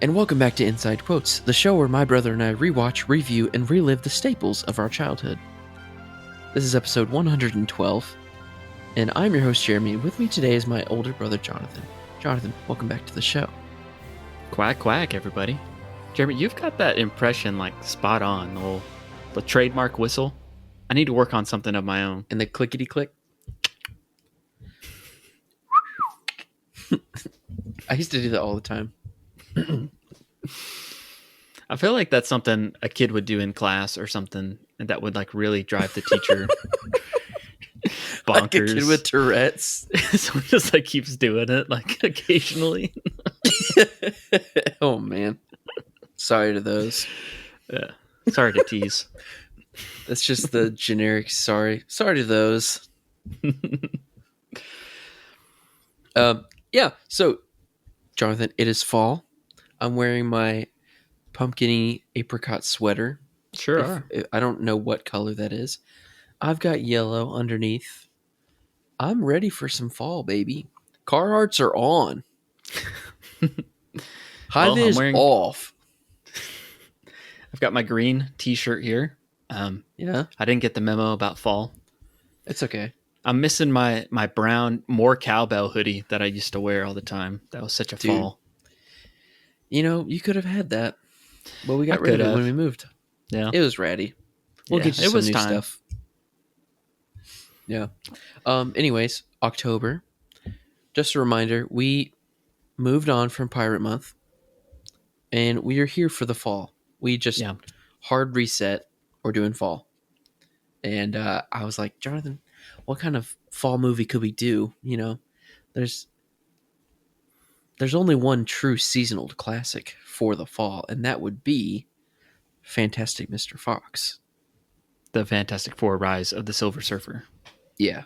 and welcome back to Inside Quotes, the show where my brother and I rewatch, review, and relive the staples of our childhood. This is episode 112, and I'm your host, Jeremy, and with me today is my older brother, Jonathan. Jonathan, welcome back to the show. Quack, quack, everybody. Jeremy, you've got that impression, spot on. The trademark whistle. I need to work on something of my own. And the clickety-click. I used to do that all the time. I feel like that's something a kid would do in class or something, and that would really drive the teacher bonkers. Like a kid with Tourette's. Someone just keeps doing it occasionally. Oh man, sorry to those. Yeah, sorry to tease. That's just the generic sorry to those. Yeah, so Jonathan, it is fall. I'm wearing my pumpkin-y apricot sweater. Sure. I don't know what color that is. I've got yellow underneath. I'm ready for some fall, baby. Carhartts are on. High-vis off. I've got my green t-shirt here. Yeah. I didn't get the memo about fall. It's okay. I'm missing my brown, more cowbell hoodie that I used to wear all the time. That was such a fall. You know, you could have had that. But we got rid of it when we moved. Yeah. It was ratty. We'll get you some new stuff. Yeah. Anyways, October. Just a reminder, we moved on from Pirate Month. And we are here for the fall. We just hard reset. We're doing fall. And I was like, Jonathan, what kind of fall movie could we do? You know, there's only one true seasonal classic for the fall, and that would be Fantastic Mr. Fox. The Fantastic Four: Rise of the Silver Surfer. Yeah.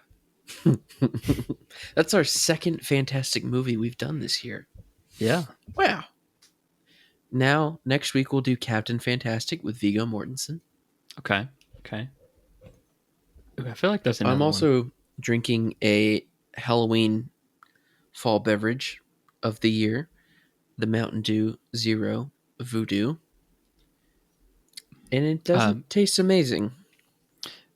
That's our second fantastic movie we've done this year. Yeah. Wow. Now, next week we'll do Captain Fantastic with Viggo Mortensen. Okay. Ooh, I feel like there's another I'm also drinking a Halloween fall beverage of the year, the Mountain Dew Zero Voodoo. And it doesn't taste amazing.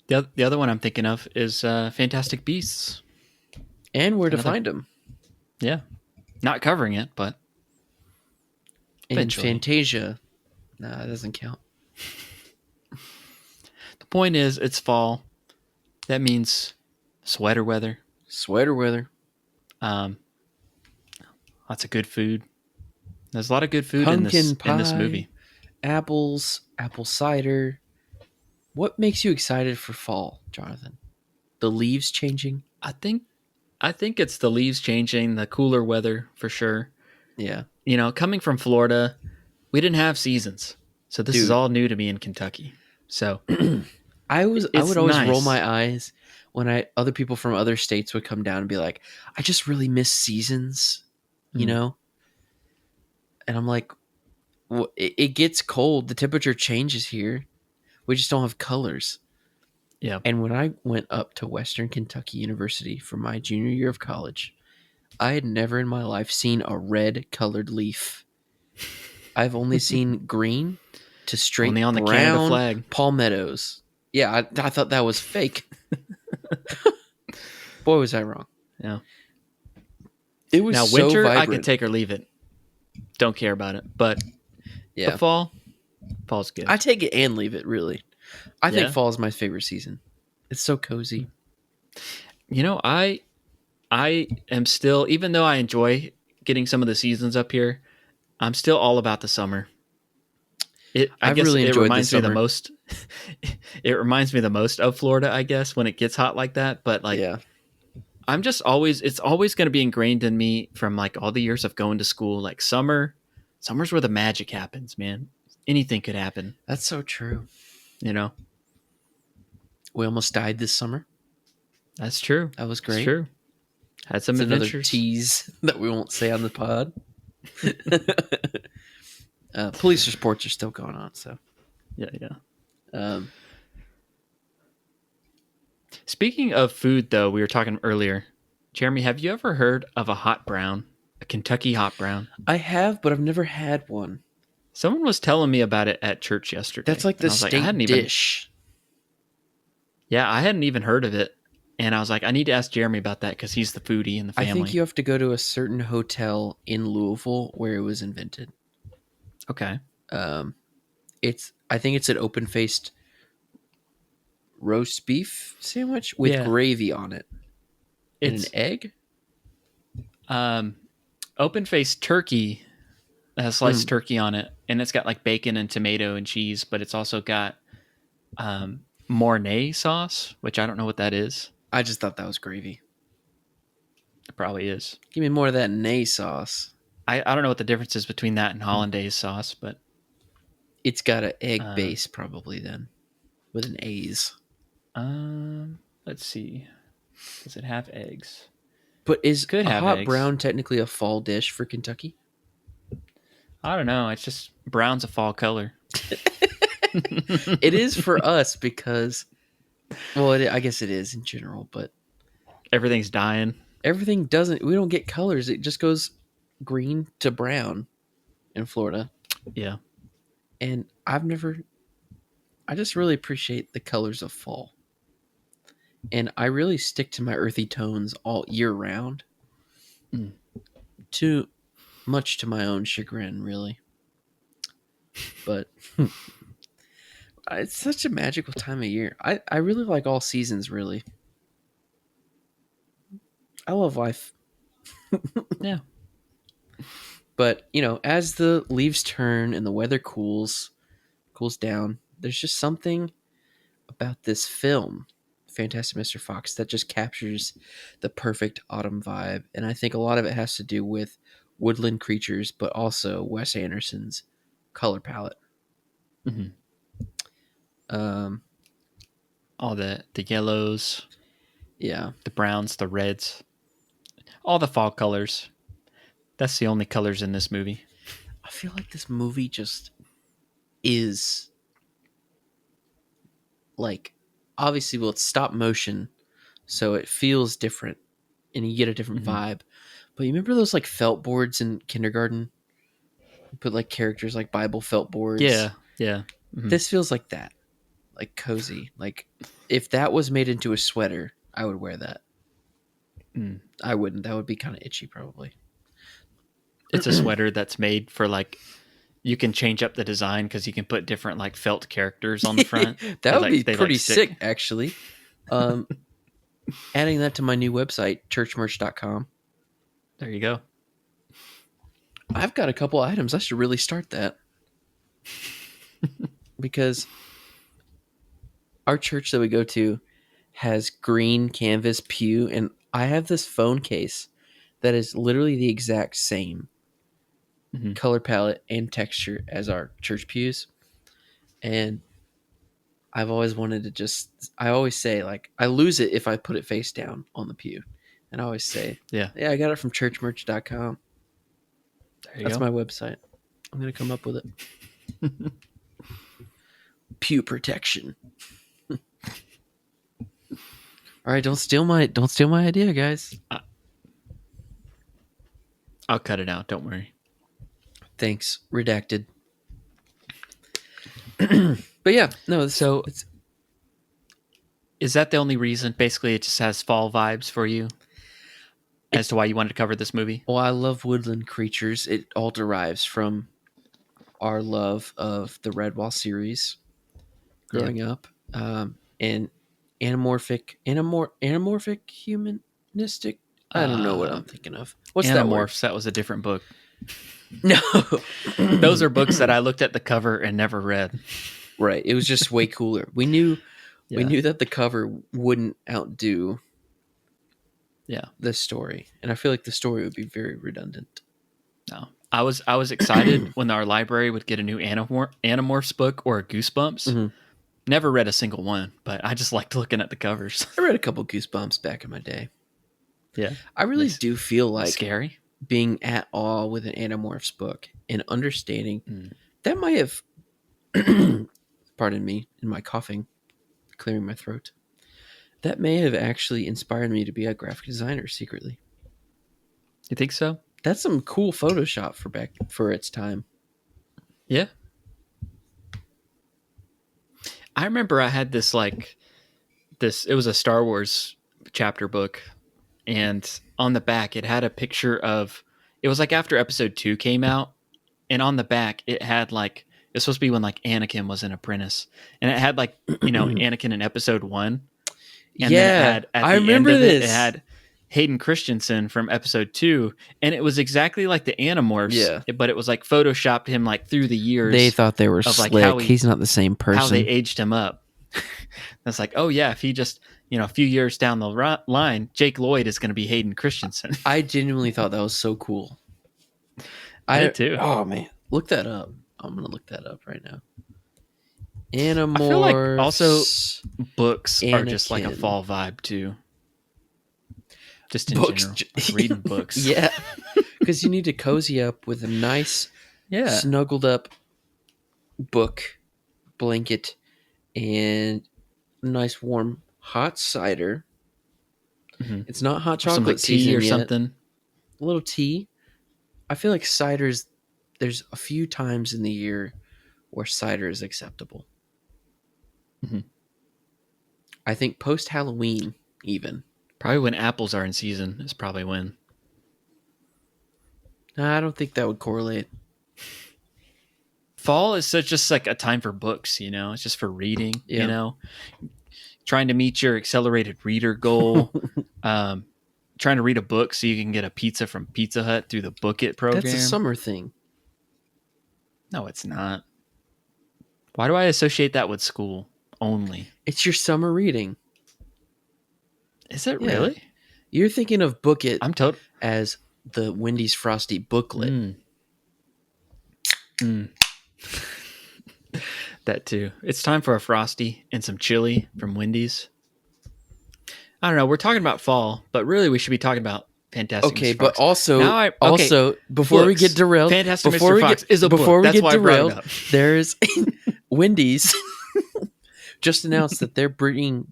The other one I'm thinking of is Fantastic Beasts. And where to find them. Yeah. Not covering it, but eventually. And Fantasia. Nah, that doesn't count. The point is, it's fall. That means sweater weather. Lots of good food. There's a lot of good food in this movie. Apples, apple cider. What makes you excited for fall, Jonathan? The leaves changing? I think it's the leaves changing, the cooler weather for sure. Yeah. You know, coming from Florida, we didn't have seasons. So this is all new to me in Kentucky. So I would always roll my eyes when other people from other states would come down and be like, I just really miss seasons, you know? And I'm like, well, it gets cold. The temperature changes here. We just don't have colors. Yeah. And when I went up to Western Kentucky University for my junior year of college, I had never in my life seen a red colored leaf. I've only seen green to straight only on the Canada flag. Palmettos. Yeah, I thought that was fake. Boy, was I wrong. Yeah. It was now, so winter, vibrant. I could take or leave it. Don't care about it. But the fall's good. I take it and leave it, really. I think fall is my favorite season. It's so cozy. You know, I am still, even though I enjoy getting some of the seasons up here, I'm still all about the summer. I guess really enjoyed the summer. It reminds me the most of Florida, I guess, when it gets hot like that. But I'm just it's always going to be ingrained in me from all the years of going to school. Summer's where the magic happens, man. Anything could happen. That's so true. You know, we almost died this summer. That's true. That was great. That's true. Had some adventures. Another tease that we won't say on the pod. Police reports are still going on, so yeah. Speaking of food, though, we were talking earlier. Jeremy, have you ever heard of a hot brown? A Kentucky hot brown. I have, but I've never had one. Someone was telling me about it at church yesterday. That's like the state dish. Yeah, I hadn't even heard of it. And I was like, I need to ask Jeremy about that because he's the foodie in the family. I think you have to go to a certain hotel in Louisville where it was invented. Okay. I think it's an open-faced roast beef sandwich with gravy on it. And an egg? Open-faced turkey has sliced turkey on it, and it's got like bacon and tomato and cheese, but it's also got Mornay sauce, which I don't know what that is. I just thought that was gravy. It probably is. Give me more of that nay sauce. I don't know what the difference is between that and hollandaise sauce, but it's got an egg base probably then, with an A's. Let's see. Does it have eggs? But is a hot brown technically a fall dish for Kentucky? I don't know. It's just brown's a fall color. It is for us because, well, I guess it is in general, but everything's dying. Everything doesn't. We don't get colors. It just goes green to brown in Florida. Yeah. And I just really appreciate the colors of fall. And I really stick to my earthy tones all year round. Too much to my own chagrin, really. But it's such a magical time of year. I really like all seasons, really. I love life. Yeah. But, as the leaves turn and the weather cools down, there's just something about this film, Fantastic Mr. Fox, that just captures the perfect autumn vibe. And I think a lot of it has to do with woodland creatures, but also Wes Anderson's color palette. Mm-hmm. All the yellows. Yeah. The browns, the reds. All the fall colors. That's the only colors in this movie. I feel like this movie just is like, obviously, well, it's stop motion, so it feels different and you get a different vibe. But you remember those like felt boards in kindergarten? You put like characters like Bible felt boards. Yeah. Mm-hmm. This feels like that. Like cozy. Like if that was made into a sweater, I would wear that. I wouldn't. That would be kind of itchy probably. It's a sweater that's made for like, you can change up the design because you can put different like felt characters on the front. That would be pretty sick, actually. Adding that to my new website, churchmerch.com. There you go. I've got a couple items. I should really start that. Because our church that we go to has green canvas pew, and I have this phone case that is literally the exact same color palette and texture as our church pews. And I've always wanted to I always say, like, I lose it if I put it face down on the pew. And I always say, yeah, I got it from churchmerch.com. That's my website. I'm going to come up with it. Pew protection. All right, don't steal my idea, guys. I'll cut it out. Don't worry. Thanks. Redacted. But yeah, no. So, is that the only reason? Basically, it just has fall vibes for you, as to why you wanted to cover this movie. Well, I love woodland creatures. It all derives from our love of the Redwall series growing up, and anamorphic, humanistic. I don't know what I'm thinking of. What's Animorphs? That was a different book. No, those are books that I looked at the cover and never read. Right, it was just way cooler. We knew that the cover wouldn't outdo the story, and I feel like the story would be very redundant. No, I was excited when our library would get a new Animorphs book or a Goosebumps. Mm-hmm. Never read a single one, but I just liked looking at the covers. I read a couple Goosebumps back in my day. Yeah, I really do feel like scary. Being at awe with an Animorphs book and understanding that might have, pardon me, in my coughing, clearing my throat, that may have actually inspired me to be a graphic designer secretly. You think so? That's some cool Photoshop for its time. Yeah. I remember I had this it was a Star Wars chapter book, and on the back it had a picture of, it was like after episode 2 came out, and on the back it had like, it's supposed to be when like Anakin was an apprentice, and it had like, Anakin in episode 1, and then it had at the end of it had Hayden Christensen from episode 2, and it was exactly like the Animorphs, but it was like photoshopped him like through the years. They thought they were slick. Like he's not the same person. How they aged him up. That's like, oh yeah, if he just, a few years down the line, Jake Lloyd is going to be Hayden Christensen. I genuinely thought that was so cool. I did too. Oh man, look that up. I'm gonna look that up right now. Animorphs. I feel like also books are just like a fall vibe too. Just in general, like reading books. Yeah, because you need to cozy up with a nice, snuggled up book, blanket, and a nice warm hot cider. Mm-hmm. It's not hot chocolate, some like tea or yet. Something. A little tea. I feel like ciders. There's a few times in the year where cider is acceptable. Mm-hmm. I think post Halloween, even. Probably when apples are in season is probably when. I don't think that would correlate. Fall is just like a time for books, It's just for reading, Trying to meet your accelerated reader goal. Trying to read a book so you can get a pizza from Pizza Hut through the Book It program. That's a summer thing. No, it's not. Why do I associate that with school only? It's your summer reading. Is it really? You're thinking of Book It as the Wendy's Frosty booklet. That too. It's time for a Frosty and some chili from Wendy's. I don't know. We're talking about fall, but really we should be talking about Fantastic Mr. Fox. But also, before we get derailed, Fantastic Mr. Fox is a book. Before we get derailed, there's Wendy's just announced that they're bringing,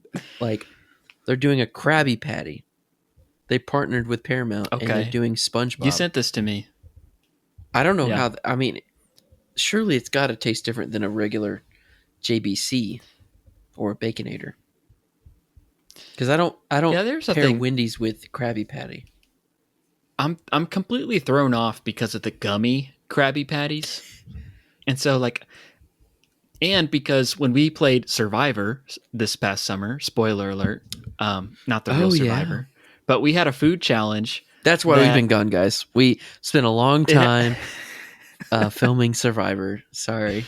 they're doing a Krabby Patty. They partnered with Paramount and they're doing SpongeBob. You sent this to me. I don't know how. I mean, surely it's got to taste different than a regular JBC or a Baconator. Because I don't pair Wendy's with Krabby Patty. I'm completely thrown off because of the gummy Krabby Patties, and so and because when we played Survivor this past summer, spoiler alert, not the real Survivor, but we had a food challenge. That's why we've been gone, guys. We spent a long time filming Survivor. Sorry.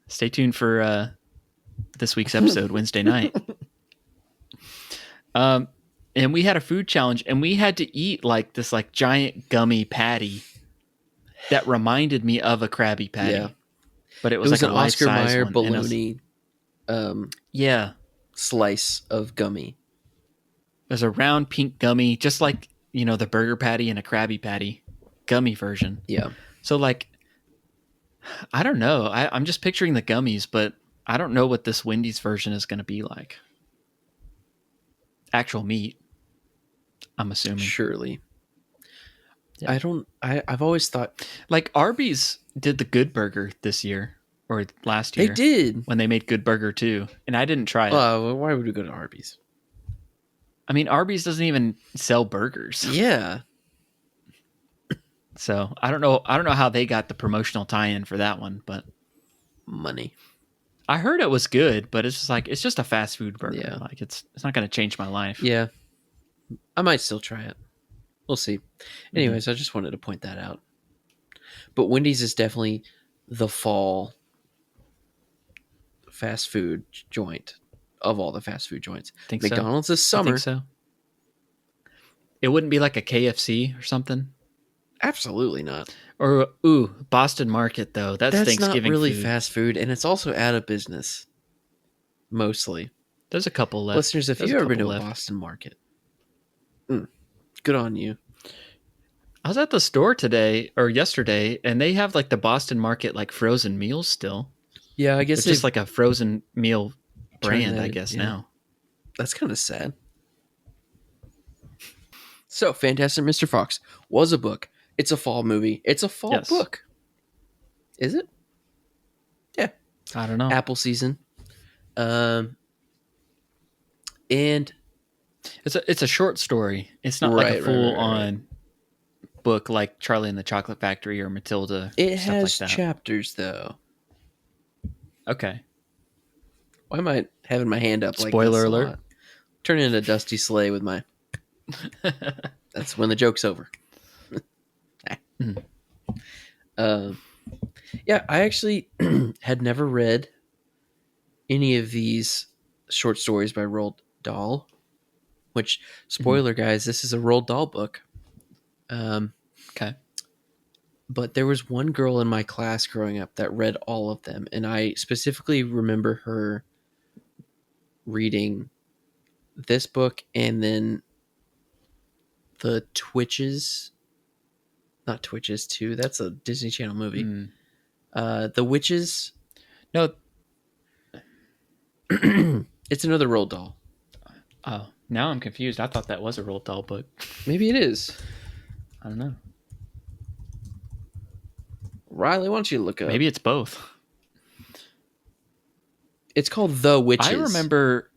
Stay tuned for this week's episode Wednesday night. And we had a food challenge, and we had to eat this giant gummy patty that reminded me of a Krabby Patty. Yeah. But it was an Oscar Mayer bologna slice of gummy. There's a round pink gummy, just like, the burger patty and a Krabby Patty gummy version. Yeah. So I don't know. I'm just picturing the gummies, but I don't know what this Wendy's version is going to be like. Actual meat, I'm assuming. Surely. Yeah. I've always thought Arby's did the Good Burger this year or last year. They did when they made Good Burger 2, and I didn't try it. Why would we go to Arby's? I mean, Arby's doesn't even sell burgers. Yeah. So I don't know how they got the promotional tie-in for that one, but money. I heard it was good, but it's just it's just a fast food burger. Yeah. It's not going to change my life. Yeah. I might still try it. We'll see. Anyways, I just wanted to point that out. But Wendy's is definitely the fall fast food joint of all the fast food joints. Think McDonald's is summer. I think so. It wouldn't be like a KFC or something? Absolutely not. Or Boston Market though. That's Thanksgiving not really food. Fast food, and it's also out of business. Mostly. There's a couple left. Listeners, if you've ever been to a Boston Market, good on you. I was at the store today or yesterday, and they have the Boston Market frozen meals still. Yeah, I guess it's just a frozen meal brand, I guess now. That's kind of sad. So, Fantastic Mr. Fox was a book. It's a fall movie. It's a fall book. Is it? Yeah. I don't know. Apple season. And it's a short story. It's not like a full on book like Charlie and the Chocolate Factory or Matilda. It has like chapters though. Okay. Why am I having my hand up? Spoiler alert. Turn into Dusty Slay with my. That's when the joke's over. Yeah, I actually had never read any of these short stories by Roald Dahl. Which, spoiler, guys, this is a Roald Dahl book. Okay. But there was one girl in my class growing up that read all of them, and I specifically remember her reading this book and then the Twitches. Not Twitches 2. That's a Disney Channel movie. The Witches. No. It's another Roald Dahl. Oh, now I'm confused. I thought that was a Roald Dahl book. Maybe it is. I don't know. Riley, why don't you look up? Maybe it's both. It's called The Witches. I remember.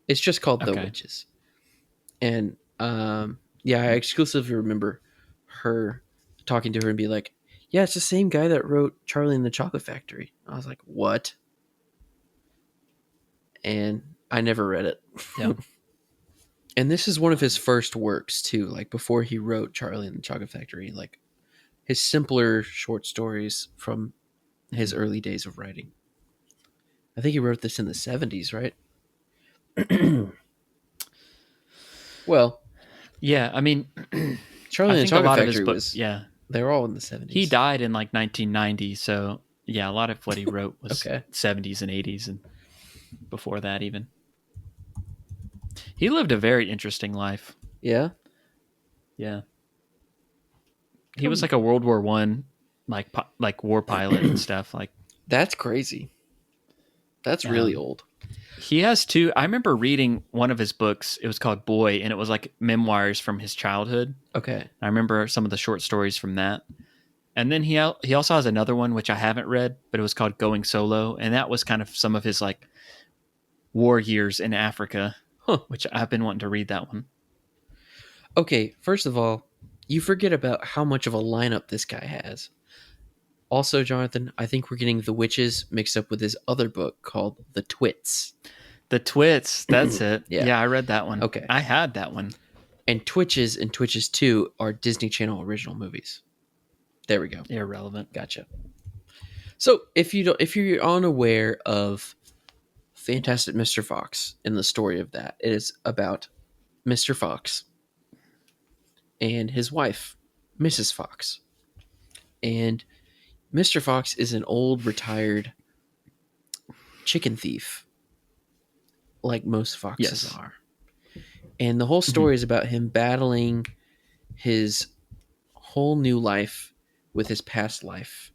It's just called The Witches. And yeah, I exclusively remember her talking to her and be like, yeah, it's the same guy that wrote Charlie and the Chocolate Factory. I was like, what? And I never read it. Yeah. And this is one of his first works too, like before he wrote Charlie and the Chocolate Factory, like his simpler short stories from his early days of writing. I think he wrote this in the 70s, right? Well, yeah, I mean, Charlie and the Chocolate Factory was, yeah, they were all in the 70s. He died in like 1990, so yeah, a lot of what he wrote was 70s and 80s and before that even. He lived a very interesting life. Yeah? Yeah. He was like a World War I like war pilot and stuff. Like that's crazy. That's really old. He has two. I remember reading one of his books. It was called Boy, and it was like memoirs from his childhood. Okay. I remember some of the short stories from that. And then he also has another one, which I haven't read, but it was called Going Solo. And that was kind of some of his like war years in Africa, which I've been wanting to read that one. Okay. First of all, you forget about how much of a lineup this guy has. Also, Jonathan, I think we're getting The Witches mixed up with his other book called The Twits. The Twits, that's it. Yeah, I read that one. Okay. I had that one. And Twitches and Twitches 2 are Disney Channel original movies. There we go. Irrelevant. Gotcha. So, if you're unaware of Fantastic Mr. Fox and the story of that, it is about Mr. Fox and his wife, Mrs. Fox. And Mr. Fox is an old retired chicken thief, like most foxes are. And the whole story is about him battling his whole new life with his past life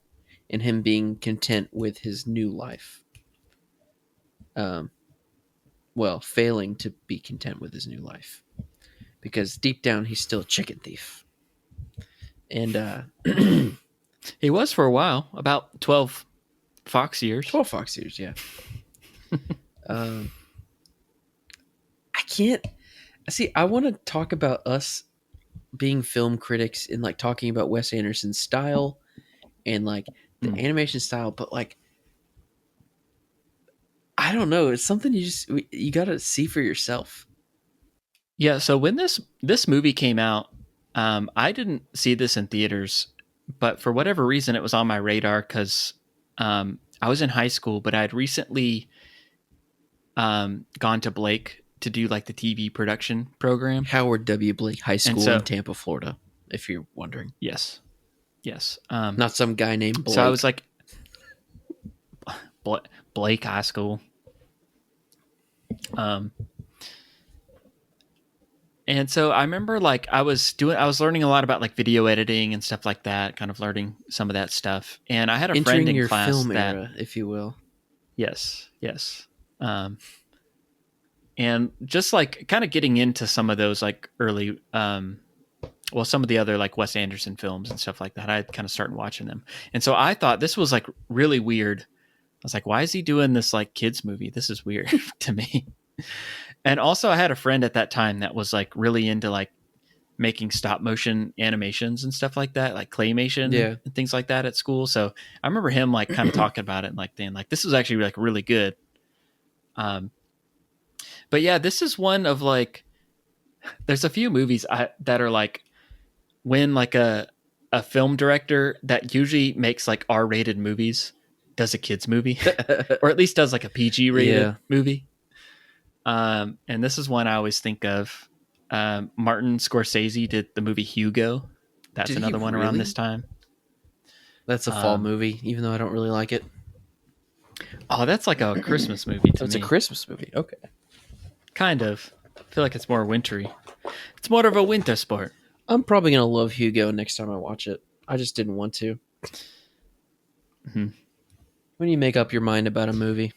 and him being content with his new life. Well, failing to be content with his new life. Because deep down, he's still a chicken thief. And he was for a while, about 12 Fox years. 12 Fox years, yeah. I can't... See, I want to talk about us being film critics and like talking about Wes Anderson's style and like the animation style, but like I don't know, it's something you got to see for yourself. Yeah, so when this movie came out, I didn't see this in theaters, but for whatever reason it was on my radar cuz I was in high school, but I had recently gone to Blake to do like the TV production program. Howard W. Blake High School in Tampa, Florida, if you're wondering. Yes. Not some guy named Blake. So I was like, Blake High School. And so I remember like I was learning a lot about like video editing and stuff like that, kind of learning some of that stuff. And I had a friend in your class film era, if you will. Yes. And just like kind of getting into some of those like early well, some of the other like Wes Anderson films and stuff like that. I kind of started watching them. And so I thought this was like really weird. I was like, why is he doing this like kids movie? This is weird to me. And also I had a friend at that time that was like really into like making stop motion animations and stuff like that, like claymation and things like that at school. So I remember him like kind of talking about it and like saying like, this was actually like really good. But yeah, this is one of like, there's a few movies that are like when like a film director that usually makes like R-rated movies does a kids movie or at least does like a PG rated movie. And this is one I always think of. Martin Scorsese did the movie Hugo. That's another one around this time. That's a fall movie, even though I don't really like it. Oh, that's like a Christmas movie to me. It's a Christmas movie. Okay. Kind of. I feel like it's more wintry. It's more of a winter sport. I'm probably going to love Hugo next time I watch it. I just didn't want to. Mm-hmm. When you make up your mind about a movie,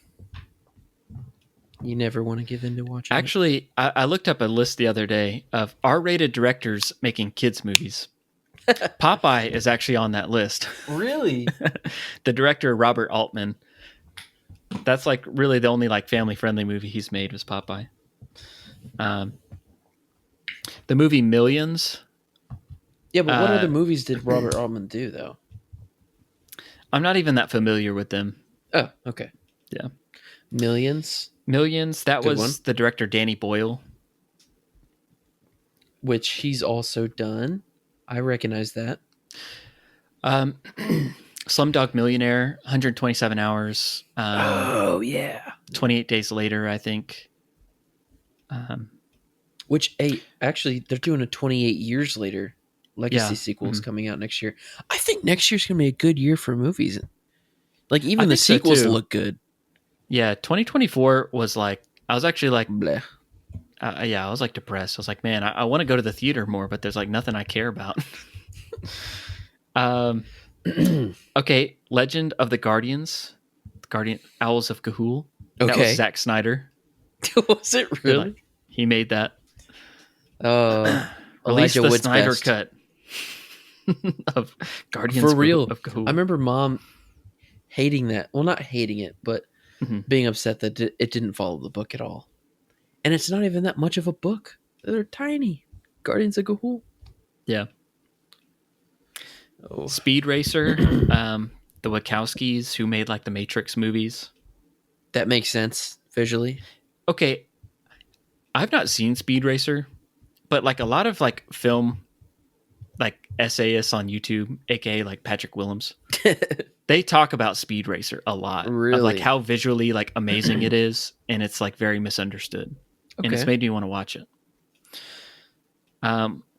you never want to give in to watching Actually, I looked up a list the other day of R-rated directors making kids movies. Popeye is actually on that list. Really? The director, Robert Altman. That's like really the only like family-friendly movie he's made was Popeye. The movie Millions. Yeah, but what other movies did Robert Altman do, though? I'm not even that familiar with them. Oh, okay. Yeah. Millions, that Good was one. The director Danny Boyle. Which he's also done. I recognize that. Slumdog Millionaire, 127 Hours. Oh, yeah. 28 Days Later, I think. Actually, they're doing a 28 Years Later legacy sequel is coming out next year. I think next year's going to be a good year for movies. Like, even the sequels look good. Yeah, 2024 was like, I was actually like, bleh. I was like depressed. I was like, man, I want to go to the theater more, but there's like nothing I care about. Okay, Legend of the Guardians, Owls of Ga'Hoole. Okay. That was Zack Snyder. Was it really? Like, he made that. Release the Snyder cut of Guardians for real. Of Ga'Hoole. I remember Mom hating that. Well, not hating it, but being upset that it didn't follow the book at all. And it's not even that much of a book. They're tiny. Guardians of Ga'Hoole. Yeah. Speed Racer. The Wachowskis who made like the Matrix movies. That makes sense visually. Okay. I've not seen Speed Racer, but like a lot of like film like essayists on YouTube, aka like Patrick Willems, they talk about Speed Racer a lot. Really? Of like how visually like amazing it is, and it's like very misunderstood. Okay. And it's made me want to watch it.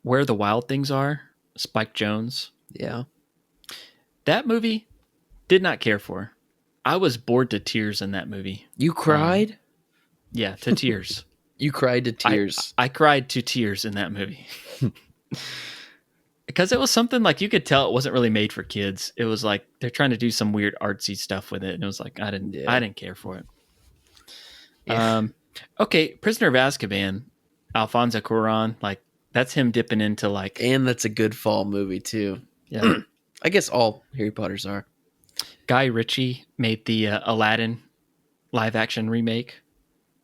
Where the Wild Things Are, Spike Jonze. Yeah. That movie, did not care for. I was bored to tears in that movie. You cried? Yeah, to tears. You cried to tears. I cried to tears in that movie. Because it was something like you could tell it wasn't really made for kids. It was like they're trying to do some weird artsy stuff with it, and it was like I didn't care for it. Yeah. Okay, Prisoner of Azkaban, Alfonso Cuarón, like that's him dipping into like, and that's a good fall movie too. Yeah, I guess all Harry Potters are. Guy Ritchie made the Aladdin live action remake.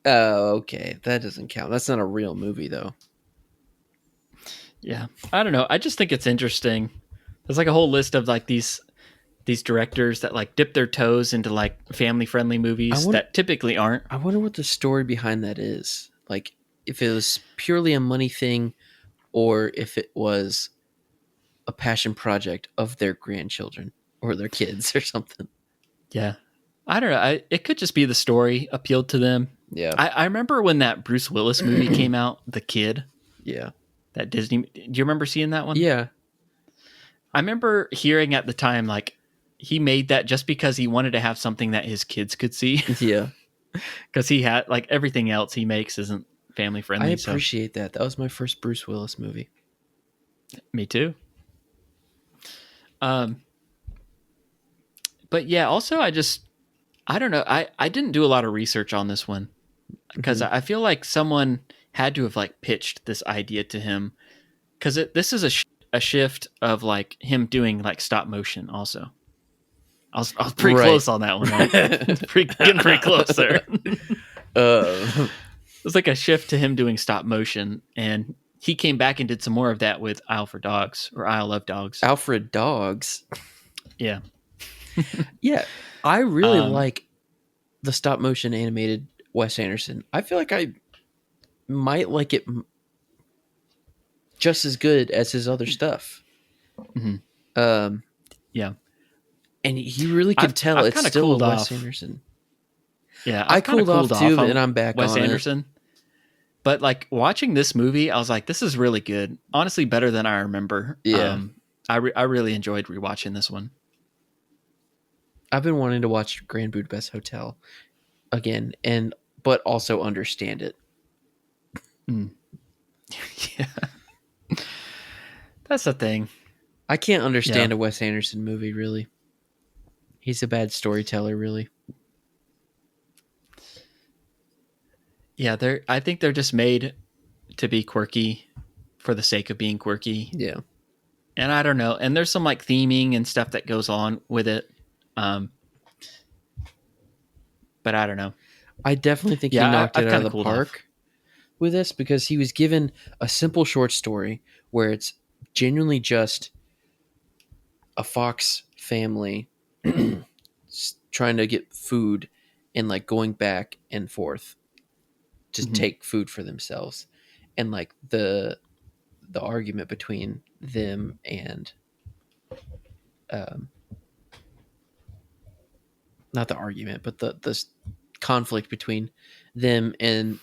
Oh, okay, that doesn't count. That's not a real movie though. Yeah, I don't know. I just think it's interesting. There's like a whole list of like these directors that like dip their toes into like family friendly movies that typically aren't. I wonder what the story behind that is. Like if it was purely a money thing or if it was a passion project of their grandchildren or their kids or something. Yeah. I don't know. It could just be the story appealed to them. Yeah. I remember when that Bruce Willis movie came out, The Kid. Yeah. That Disney. Do you remember seeing that one? Yeah. I remember hearing at the time, like, he made that just because he wanted to have something that his kids could see. Yeah. Because he had, like, everything else he makes isn't family friendly. I appreciate that. That was my first Bruce Willis movie. Me too. But yeah, also I don't know. I didn't do a lot of research on this one because I feel like someone had to have like pitched this idea to him because this is a shift of like him doing like stop motion also. I was pretty close on that one. Right? Getting pretty close there. It was like a shift to him doing stop motion, and he came back and did some more of that with Isle for Dogs or Isle of Dogs. Alfred Dogs. Yeah. Yeah. I really like the stop motion animated Wes Anderson. I feel like I might like it just as good as his other stuff. Mm-hmm. Yeah. And he really can tell it's still a Wes Anderson. Yeah. I cooled off too, and I'm back Wes on Anderson. But like watching this movie, I was like, this is really good. Honestly, better than I remember. Yeah. I really enjoyed rewatching this one. I've been wanting to watch Grand Budapest Hotel again, but also understand it. Yeah. That's the thing. I can't understand a Wes Anderson movie, really. He's a bad storyteller, really. Yeah, I think they're just made to be quirky for the sake of being quirky. Yeah. And I don't know. And there's some like theming and stuff that goes on with it. But I don't know. I definitely think he knocked it out of the park with this, because he was given a simple short story where it's genuinely just a fox family trying to get food and like going back and forth to take food for themselves, and like the argument between them and not the argument, but the conflict between them and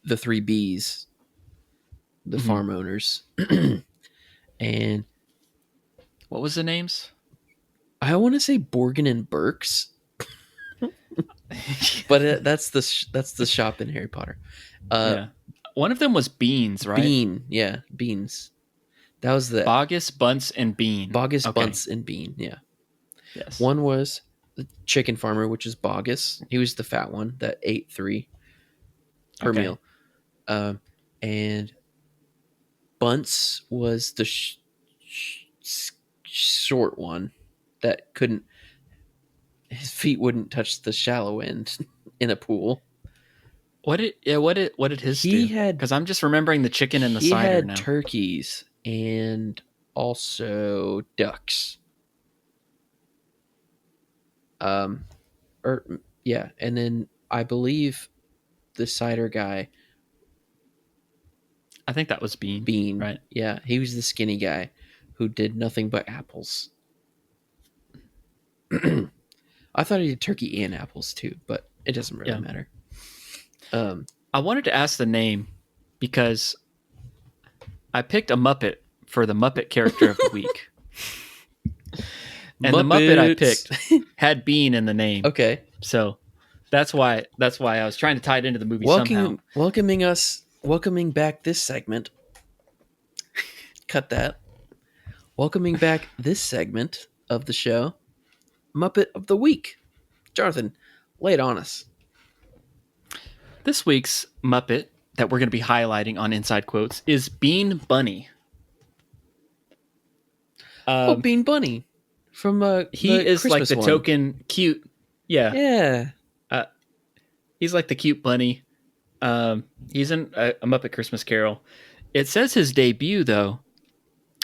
the three Bs, the farm owners. And what was the names? I want to say Borgin and Burks. But that's the shop in Harry Potter. Yeah. One of them was Beans, right? Beans. That was the Bogus, Bunce, and Bean. Bogus, Bunce, and Bean. Yeah. Yes. One was the chicken farmer, which is Bogus. He was the fat one that ate 3 per meal. And Bunce was the short one that couldn't. His feet wouldn't touch the shallow end in a pool. What did his do? Because I'm just remembering the chicken and the cider now. He had turkeys and also ducks. And then I believe the cider guy. I think that was Bean. Bean, right? Yeah, he was the skinny guy who did nothing but apples. I thought he did turkey and apples too, but it doesn't really matter. I wanted to ask the name because I picked a Muppet for the Muppet character of the week. And Muppets. The Muppet I picked had Bean in the name. Okay. So that's why I was trying to tie it into the movie somehow. Welcoming back this segment. Cut that. Welcoming back this segment of the show. Muppet of the Week. Jonathan, lay it on us. This week's Muppet that we're going to be highlighting on Inside Quotes is Bean Bunny. Bean Bunny. From he is Christmas like the one. Token cute. Yeah. He's like the cute bunny. He's in a Muppet Christmas Carol. It says his debut, though,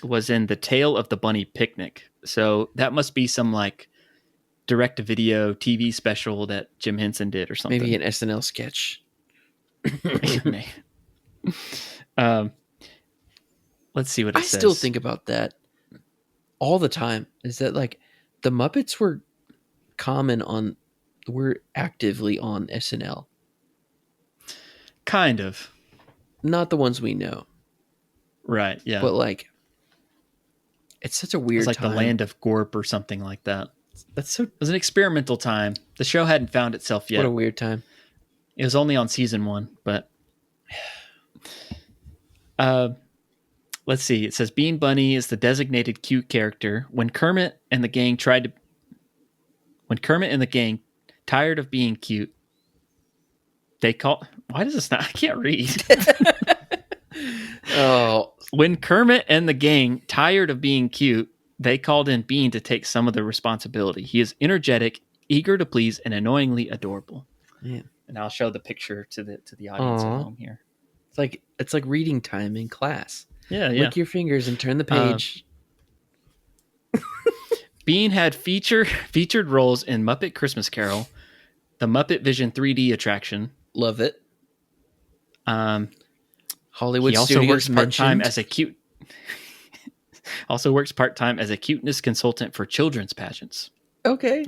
was in The Tale of the Bunny Picnic. So that must be some like direct-to-video TV special that Jim Henson did or something. Maybe an SNL sketch. Let's see what it says. I still think about that all the time. Is that like the Muppets were actively on SNL? Kind of. Not the ones we know. Right, yeah. But like, it's such a weird time. It's like time. The Land of Gorp or something like that. It was an experimental time. The show hadn't found itself yet. What a weird time. It was only on season 1, but let's see. It says Bean Bunny is the designated cute character. When Kermit and the gang tired of being cute, they call. Why does this not? I can't read. Oh. When Kermit and the gang tired of being cute, they called in Bean to take some of the responsibility. He is energetic, eager to please, and annoyingly adorable. Yeah. And I'll show the picture to the audience at home here. It's like reading time in class. Yeah. Lick your fingers and turn the page. Bean had featured roles in Muppet Christmas Carol, the Muppet Vision 3D attraction. Love it. Hollywood he also Studios works part-time as a cute. Also works part-time as a cuteness consultant for children's pageants. Okay.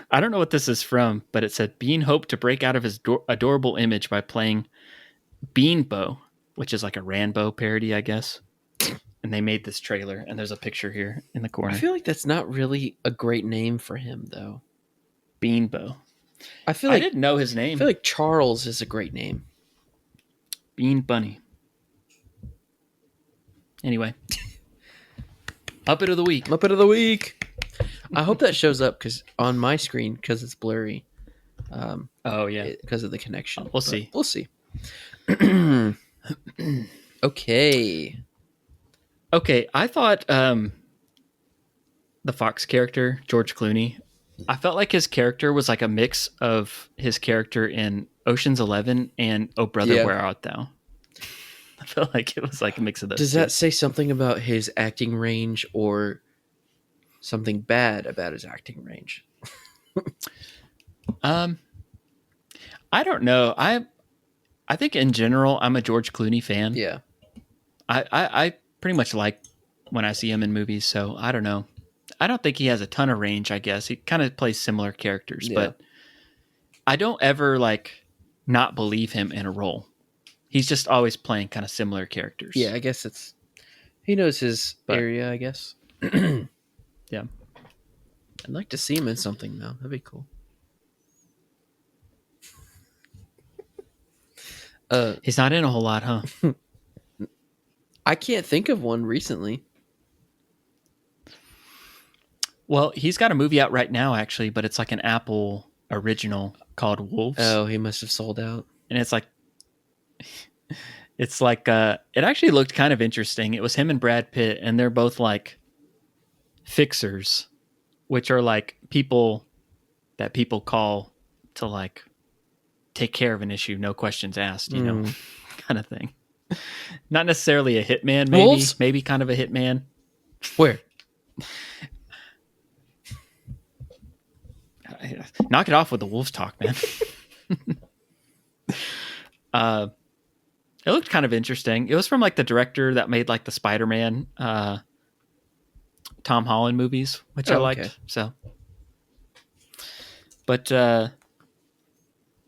I don't know what this is from, but it said Bean hoped to break out of his adorable image by playing Beanbo, which is like a Rambo parody, I guess. And they made this trailer, and there's a picture here in the corner. I feel like that's not really a great name for him, though. Beanbo. I didn't know his name. I feel like Charles is a great name. Bean Bunny. Anyway. Muppet of the Week. Muppet of the Week. I hope that shows up on my screen because it's blurry. Because of the connection. We'll see. We'll see. Okay. I thought the Fox character, George Clooney, I felt like his character was like a mix of his character in Ocean's 11 and Oh Brother, Where Art Thou? I felt like it was like a mix of those. Does that say something about his acting range or something bad about his acting range? I don't know. I think in general, I'm a George Clooney fan. Yeah. I pretty much like when I see him in movies, so I don't know. I don't think he has a ton of range, I guess. He kind of plays similar characters, but I don't ever like not believe him in a role. He's just always playing kind of similar characters. Yeah, I guess he knows his area, I guess. Yeah. I'd like to see him in something, though. That'd be cool. He's not in a whole lot, huh? I can't think of one recently. Well, he's got a movie out right now, actually, but it's like an Apple original called Wolves. Oh, he must have sold out. And it actually looked kind of interesting. It was him and Brad Pitt, and they're both like fixers, which are like people that people call to like take care of an issue, no questions asked, you know, kind of thing. Not necessarily a hitman, maybe kind of a hitman. Where? Knock it off with the wolves talk, man. It looked kind of interesting. It was from like the director that made like the Spider-Man, Tom Holland movies, which I liked. Okay. So, but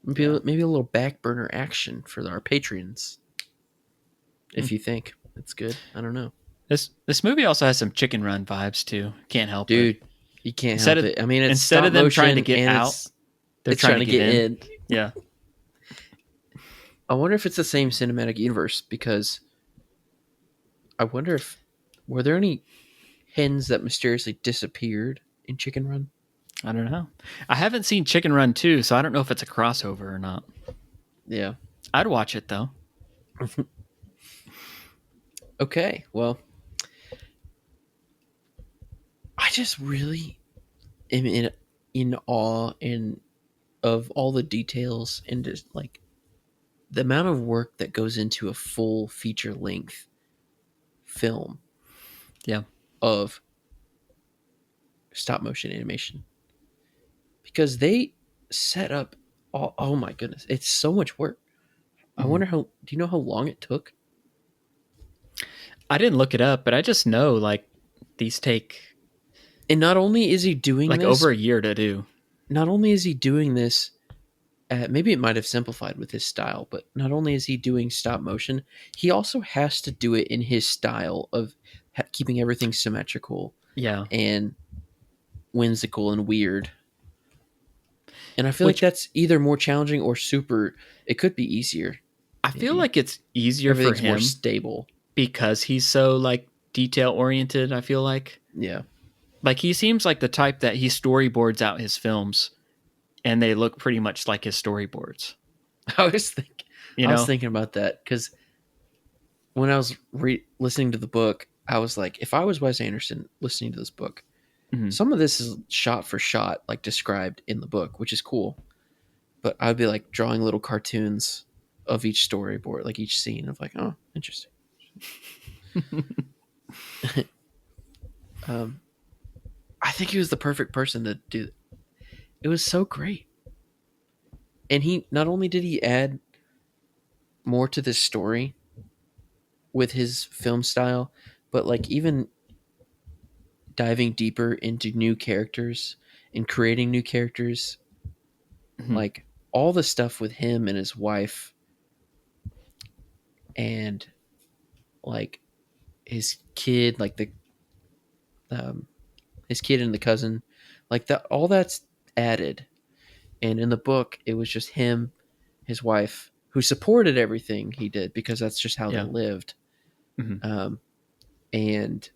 maybe a little back burner action for our patrons. If you think it's good, I don't know. This movie also has some Chicken Run vibes too. Can't help it. Dude, you can't help it. I mean, it's instead of them trying to get out, they're trying to get in. Yeah. I wonder if it's the same cinematic universe, because I wonder if were there any hens that mysteriously disappeared in Chicken Run? I don't know. I haven't seen Chicken Run 2, so I don't know if it's a crossover or not. Yeah. I'd watch it though. Okay, well, I just really am in awe of all the details and just like the amount of work that goes into a full feature length film. Yeah, of stop motion animation, because they set up oh my goodness, it's so much work. I wonder do you know how long it took? I didn't look it up, but I just know like these take. And not only is he doing like this, over a year to do. Not only is he doing this, maybe it might have simplified with his style, but not only is he doing stop motion, he also has to do it in his style of keeping everything symmetrical. Yeah. And whimsical and weird. And I feel like that's either more challenging or it could be easier. I feel like it's easier for him. More stable. Because he's so like detail oriented, I feel like. Yeah. Like he seems like the type that he storyboards out his films and they look pretty much like his storyboards. I was thinking about that because when I was listening to the book, I was like, if I was Wes Anderson listening to this book, some of this is shot for shot, like described in the book, which is cool. But I'd be like drawing little cartoons of each storyboard, like each scene of like, oh, interesting. I think he was the perfect person to do it. It was so great. And he not only did he add more to this story with his film style, but like even diving deeper into new characters and creating new characters, like all the stuff with him and his wife and like his kid, like his kid and the cousin, like that, all that's added. And in the book, it was just him, his wife, who supported everything he did because that's just how they lived. And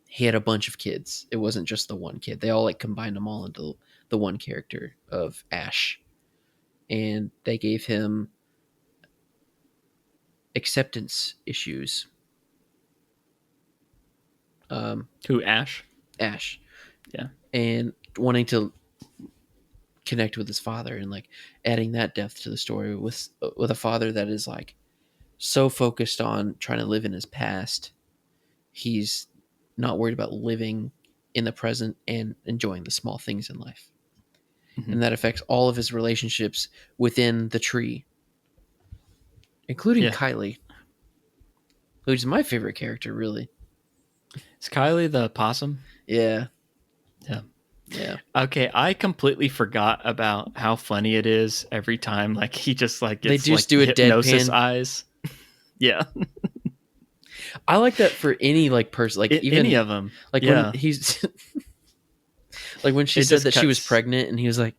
he had a bunch of kids. It wasn't just the one kid. They all like combined them all into the one character of Ash. And they gave him acceptance issues. Who, Ash? Ash. Yeah. And wanting to connect with his father and like adding that depth to the story with a father that is like so focused on trying to live in his past. He's not worried about living in the present and enjoying the small things in life. And that affects all of his relationships within the tree, including Kylie, who's my favorite character, really. Is Kylie the possum? Yeah. Yeah. Okay, I completely forgot about how funny it is every time. Like he just like gets they just do a hypnosis deadpan eyes. Yeah. I like that for any like person, like even any of them. Like when he's like when she said that she was pregnant, and he was like,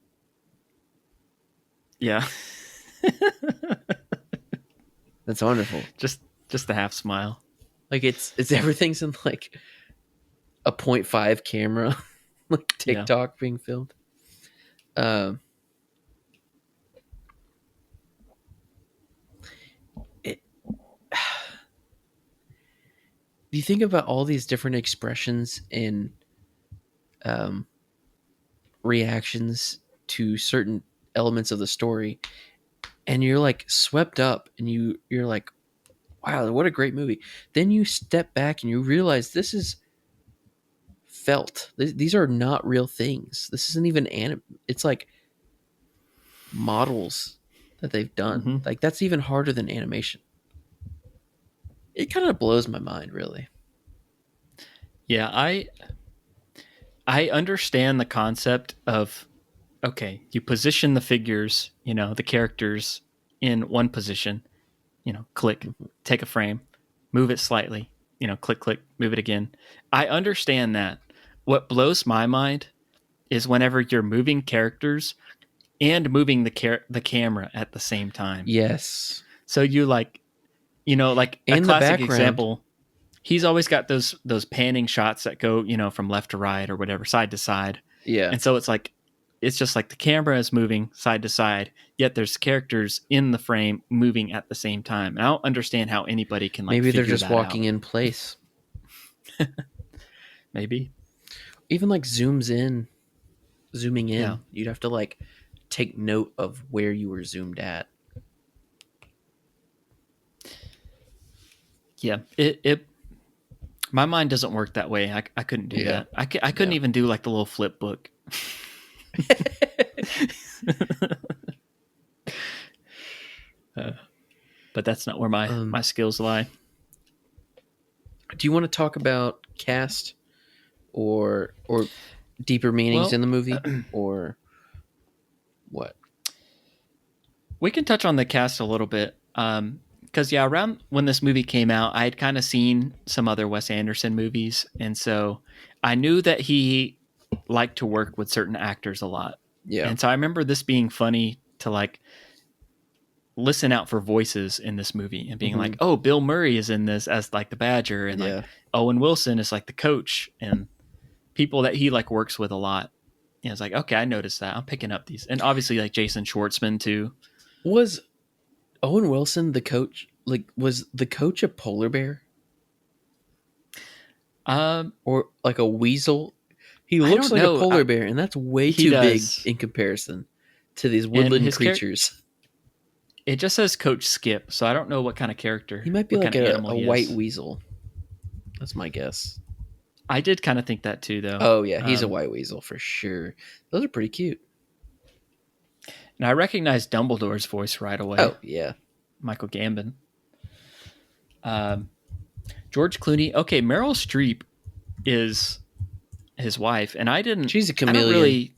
"Yeah, that's wonderful." Just a half smile. Like it's everything's in like a 0.5 camera, like TikTok being filmed. Do you think about all these different expressions and reactions to certain elements of the story, and you're like swept up, and you're like, wow, what a great movie. Then you step back and you realize this is felt. These are not real things. This isn't even it's like models that they've done. Like that's even harder than animation. It kind of blows my mind, really. Yeah, I understand the concept of, okay, you position the figures, the characters in one position, click, take a frame, move it slightly, click, click, move it again. I understand that. What blows my mind is whenever you're moving characters and moving the camera at the same time. Yes. So you like a classic example. He's always got those panning shots that go, from left to right or whatever, side to side. Yeah. And so it's just like the camera is moving side to side, yet there's characters in the frame moving at the same time. And I don't understand how anybody can like maybe they're figure just that walking out. in place. Maybe. Even like zooming in, you'd have to like take note of where you were zoomed at. Yeah, it my mind doesn't work that way. I couldn't do that. I couldn't even do like the little flip book. But that's not where my skills lie. Do you want to talk about cast or deeper meanings in the movie, or what? We can touch on the cast a little bit. Because around when this movie came out, I had kind of seen some other Wes Anderson movies, and so I knew that he liked to work with certain actors a lot. Yeah. And so I remember this being funny to like listen out for voices in this movie and being like, oh, Bill Murray is in this as like the Badger, and like Owen Wilson is like the coach, and people that he like works with a lot. And it's like, okay, I noticed that. I'm picking up these, and obviously like Jason Schwartzman too. Was Owen Wilson the coach? Like, was the coach a polar bear? Or like a weasel? He looks like a polar bear, and that's way too big in comparison to these woodland creatures. It just says Coach Skip, so I don't know what kind of character. He might be like a white weasel. That's my guess. I did kind of think that too, though. Oh, yeah, he's a white weasel for sure. Those are pretty cute. And I recognized Dumbledore's voice right away. Oh, yeah. Michael Gambon. George Clooney. Okay, Meryl Streep is his wife, and I didn't. She's a chameleon.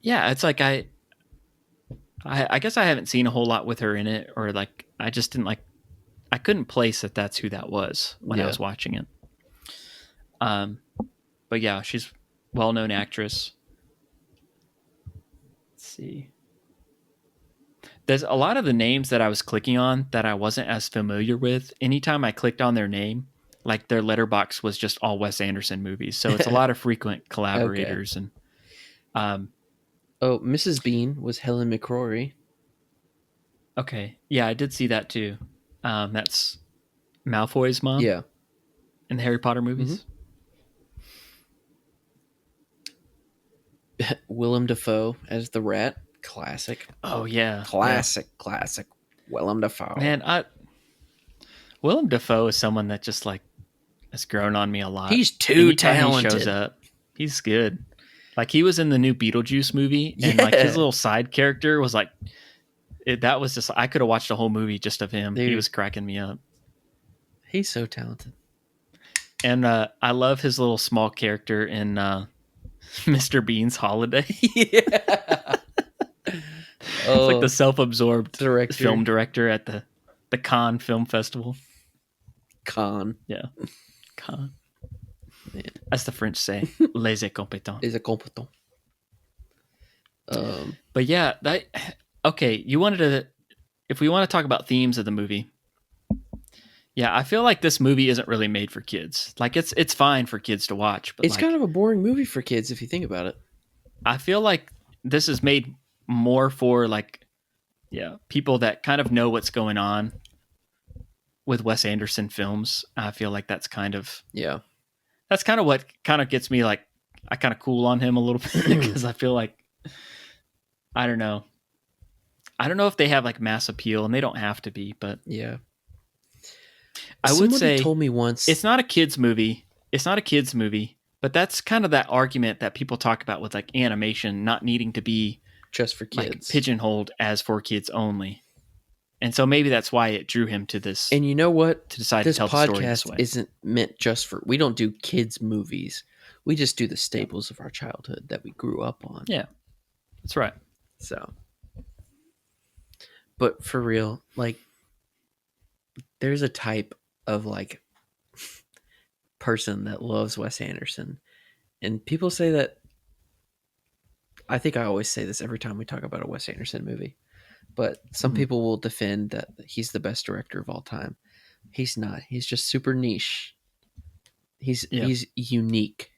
Yeah, it's like I guess I haven't seen a whole lot with her in it, or like I just didn't like. I couldn't place that that's who that was when I was watching it. But yeah, she's a well-known actress. Let's see. There's a lot of the names that I was clicking on that I wasn't as familiar with. Anytime I clicked on their name, like their letterbox was just all Wes Anderson movies. So it's a lot of frequent collaborators. Okay. And Mrs. Bean was Helen McCrory. Okay. Yeah, I did see that too. That's Malfoy's mom. Yeah. In the Harry Potter movies. Mm-hmm. Willem Dafoe as the rat. Classic. Oh yeah. Classic. Willem Dafoe. Man, Willem Dafoe is someone that just like has grown on me a lot. He's too talented. He shows up, he's good. Like he was in the new Beetlejuice movie, and like his little side character was like, that was just, I could have watched a whole movie just of him. Dude, he was cracking me up. He's so talented. And I love his little small character in Mr. Bean's Holiday. Yeah. It's like the self-absorbed film director at the Cannes Film Festival. Cannes. Yeah. Cannes. As the French say, les incompetents. Les incompetents. But yeah, okay, you wanted to, if we want to talk about themes of the movie, yeah, I feel like this movie isn't really made for kids. Like it's fine for kids to watch, but it's kind of a boring movie for kids if you think about it. I feel like this is made more for like, people that kind of know what's going on with Wes Anderson films. I feel like that's kind of, that's kind of what kind of gets me like, I kind of cool on him a little bit because I feel like, I don't know if they have like mass appeal, and they don't have to be, but yeah. Somebody told me once it's not a kids movie. It's not a kids movie, but that's kind of that argument that people talk about with like animation not needing to be just for kids, like pigeonholed as for kids only. And so maybe that's why it drew him to this. And you know what? To decide to tell the story this way. Isn't meant just for. We don't do kids movies. We just do the staples of our childhood that we grew up on. Yeah, that's right. So, but for real, like, there's a type of like person that loves Wes Anderson, and people say that. I think I always say this every time we talk about a Wes Anderson movie, but some people will defend that he's the best director of all time. He's not. He's just super niche. He's unique,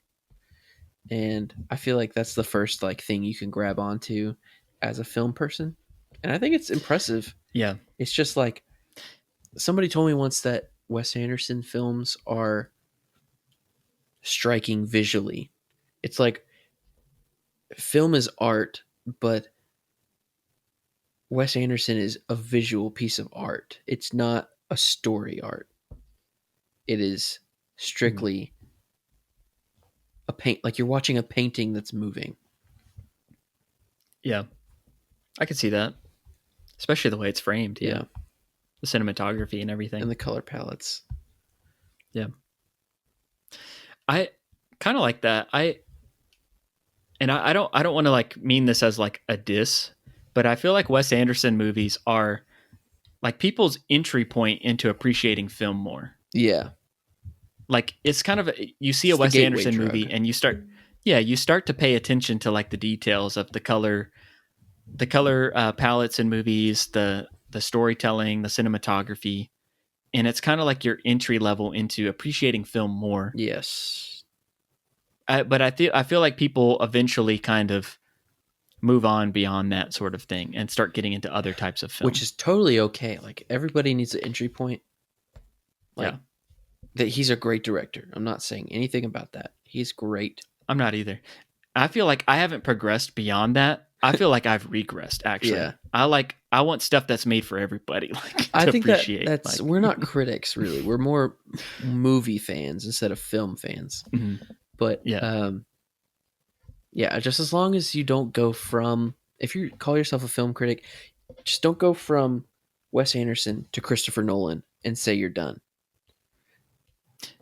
and I feel like that's the first like thing you can grab onto as a film person, and I think it's impressive. Yeah, it's just like somebody told me once that Wes Anderson films are striking visually. It's like film is art, but Wes Anderson is a visual piece of art. It's not a story art. It is strictly a paint, like you're watching a painting that's moving. Yeah, I could see that, especially the way it's framed. Yeah. The cinematography and everything, and the color palettes. Yeah, I kind of like that. I don't want to like mean this as like a diss, but I feel like Wes Anderson movies are like people's entry point into appreciating film more. Yeah, like it's kind of you see a Wes Anderson movie and you start to pay attention to like the details of the color palettes in movies, the storytelling, the cinematography, and it's kind of like your entry level into appreciating film more. Yes. But I feel like people eventually kind of move on beyond that sort of thing and start getting into other types of film. Which is totally okay. Like, everybody needs an entry point. Like, that he's a great director. I'm not saying anything about that. He's great. I'm not either. I feel like I haven't progressed beyond that. I feel like I've regressed, actually. Yeah. I want stuff that's made for everybody. Like, I think that's we're not critics, really. We're more movie fans instead of film fans. Mm-hmm. But just as long as you don't go from, if you call yourself a film critic, just don't go from Wes Anderson to Christopher Nolan and say you're done.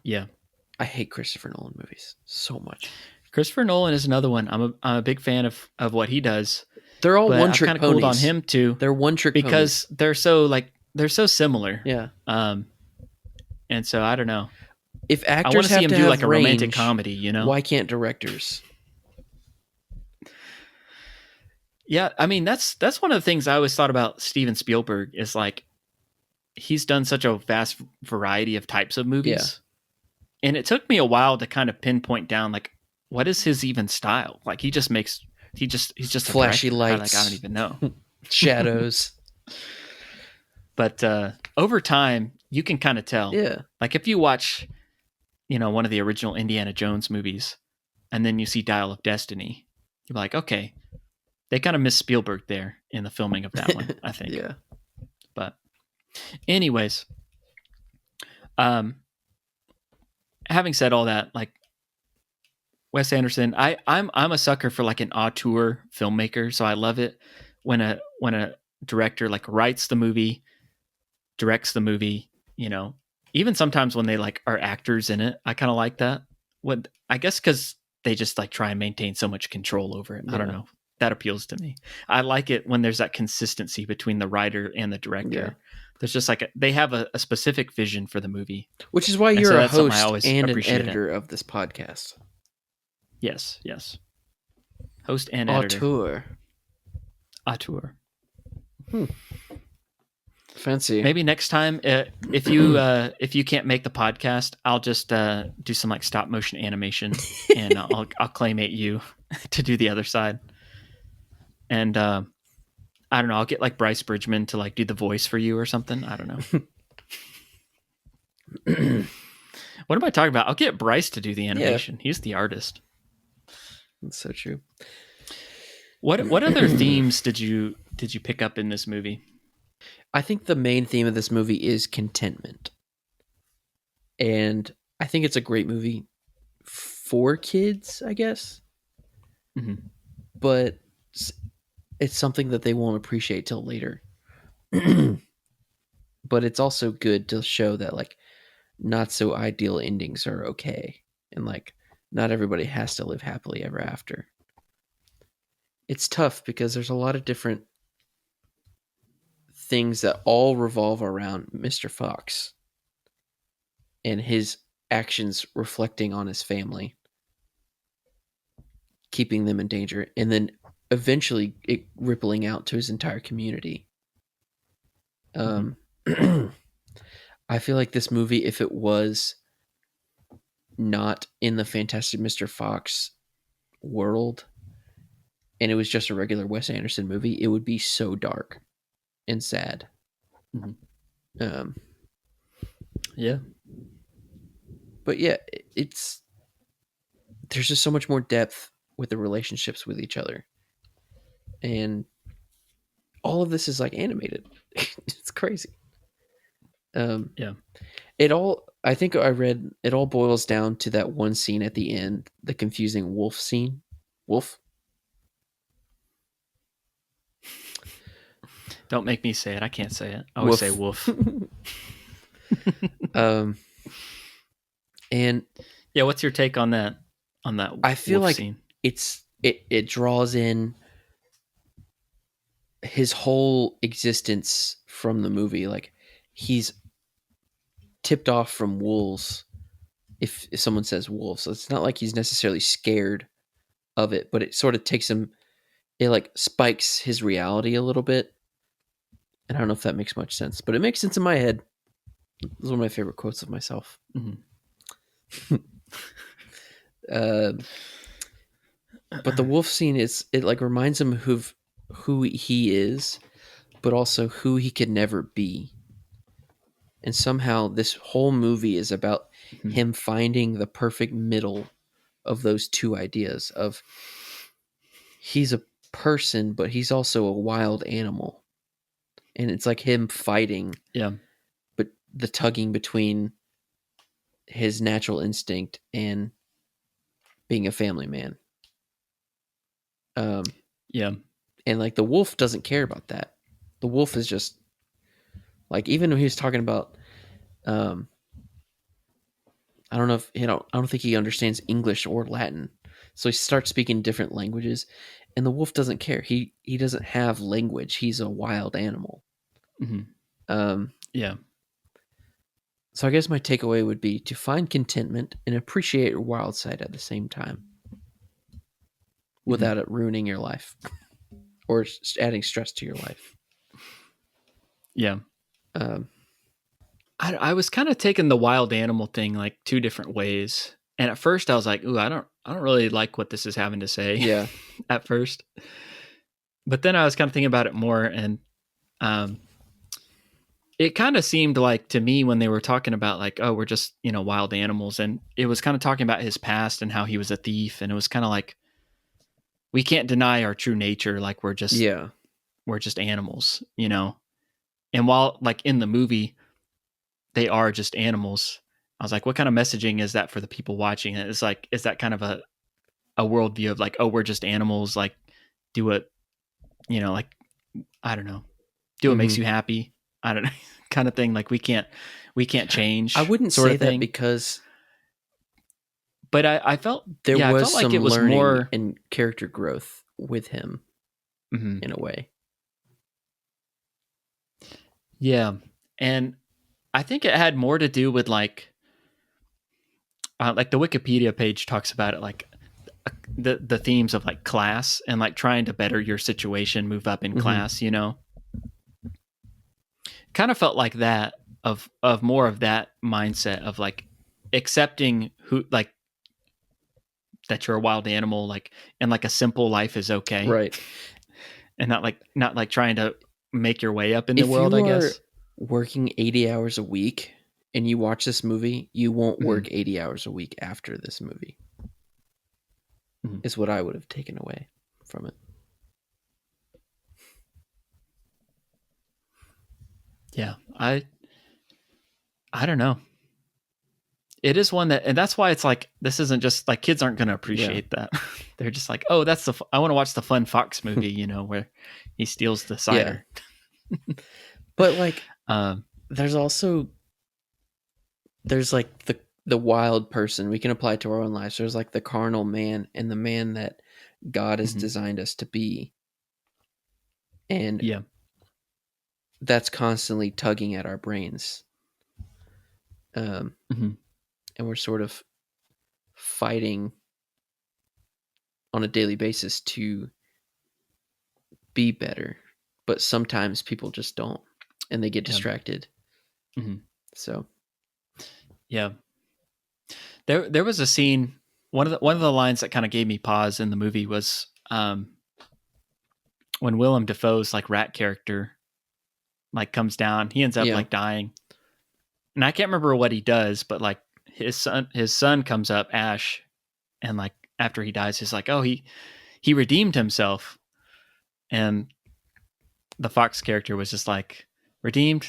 Yeah. I hate Christopher Nolan movies so much. Christopher Nolan is another one. I'm a big fan of what he does. They're all one trick ponies. Kind of cooled on him too. They're one trick because ponies. they're so similar. Yeah. And so I don't know. If actors I want to see him do like a range, romantic comedy, you know, why can't directors? Yeah, I mean that's one of the things I always thought about Steven Spielberg is like he's done such a vast variety of types of movies. Yeah. And it took me a while to kind of pinpoint down like what is his even style? Like he's just flashy lights. I don't even know. Shadows. But over time, you can kind of tell. Yeah. Like if you watch, one of the original Indiana Jones movies, and then you see Dial of Destiny, you're like, okay, they kind of missed Spielberg there in the filming of that one, I think. Yeah. But anyways, having said all that, like Wes Anderson, I'm a sucker for like an auteur filmmaker, so I love it when a director like writes the movie, directs the movie, even sometimes when they like are actors in it. I kind of like that. I guess because they just like try and maintain so much control over it. Yeah. I don't know. That appeals to me. I like it when there's that consistency between the writer and the director. Yeah. There's just like they have a specific vision for the movie, which is why you're a host and an editor of this podcast. Yes. Host and editor. Auteur. Fancy. Maybe next time, if you can't make the podcast, I'll just do some like stop motion animation, and I'll claymate you to do the other side. And I don't know. I'll get like Bryce Bridgman to like do the voice for you or something. I don't know. What am I talking about? I'll get Bryce to do the animation. Yeah. He's the artist. That's so true. What other themes did you pick up in this movie? I think the main theme of this movie is contentment. And I think it's a great movie for kids, I guess. Mm-hmm. But it's something that they won't appreciate till later. But it's also good to show that like not so ideal endings are okay. And like not everybody has to live happily ever after. It's tough because there's a lot of different things that all revolve around Mr. Fox and his actions reflecting on his family, keeping them in danger, and then eventually it rippling out to his entire community. I feel like this movie, if it was not in the Fantastic Mr. Fox world and it was just a regular Wes Anderson movie, it would be so dark and sad. Mm-hmm. Yeah. But yeah, there's just so much more depth with the relationships with each other. And all of this is like animated. It's crazy. Yeah. I think I read it all boils down to that one scene at the end, the confusing wolf scene. Wolf? Don't make me say it. I can't say it. I always say wolf. And yeah, what's your take on that? I feel like scene? it draws in his whole existence from the movie. Like he's tipped off from wolves. If someone says wolves, so it's not like he's necessarily scared of it, but it sort of takes him. It like spikes his reality a little bit. And I don't know if that makes much sense, but it makes sense in my head. This is one of my favorite quotes of myself. Mm-hmm. But the wolf scene it like reminds him of who he is, but also who he could never be. And somehow this whole movie is about him finding the perfect middle of those two ideas of he's a person, but he's also a wild animal. And it's like him fighting, but the tugging between his natural instinct and being a family man. And like the wolf doesn't care about that. The wolf is just like, even when he was talking about, I don't know if I don't think he understands English or Latin, so he starts speaking different languages, and the wolf doesn't care. He doesn't have language. He's a wild animal. So I guess my takeaway would be to find contentment and appreciate your wild side at the same time, without it ruining your life or adding stress to your life. I was kind of taking the wild animal thing like two different ways. And at first I was like, ooh, I don't really like what this is having to say. Yeah. At first. But then I was kind of thinking about it more, and it kind of seemed like to me when they were talking about like, oh, we're just, wild animals. And it was kind of talking about his past and how he was a thief. And it was kind of like, we can't deny our true nature. Like we're just animals, And while like in the movie, they are just animals, I was like, what kind of messaging is that for the people watching it? It's like, is that kind of a worldview of like, oh, we're just animals, like do what, like, I don't know, do what makes you happy. I don't know, kind of thing. Like we can't change. I wouldn't say that because, but I felt there was I felt like some it was learning more and character growth with him in a way. Yeah. And I think it had more to do with like the Wikipedia page talks about it, like the themes of like class and like trying to better your situation, move up in class, kind of felt like that of more of that mindset of like accepting who, like that you're a wild animal, like, and like a simple life is okay. Right. And not like trying to make your way up in the world, I guess. Working 80 hours a week and you watch this movie, you won't work 80 hours a week after this movie. Is what I would have taken away from it. Yeah, I don't know. It is one that, and that's why it's like, this isn't just like, kids aren't going to appreciate that. They're just like, oh, that's I want to watch the fun Fox movie, where he steals the cider. Yeah. But like, there's like the wild person we can apply to our own lives. There's like the carnal man and the man that God has designed us to be. And that's constantly tugging at our brains. And we're sort of fighting on a daily basis to be better. But sometimes people just don't, and they get distracted. So, yeah. There was a scene. One of the lines that kind of gave me pause in the movie was when Willem Dafoe's like rat character like comes down. He ends up like dying, and I can't remember what he does, but like his son comes up, Ash, and like after he dies, he's like, oh, he redeemed himself, and the Fox character was just like, redeemed,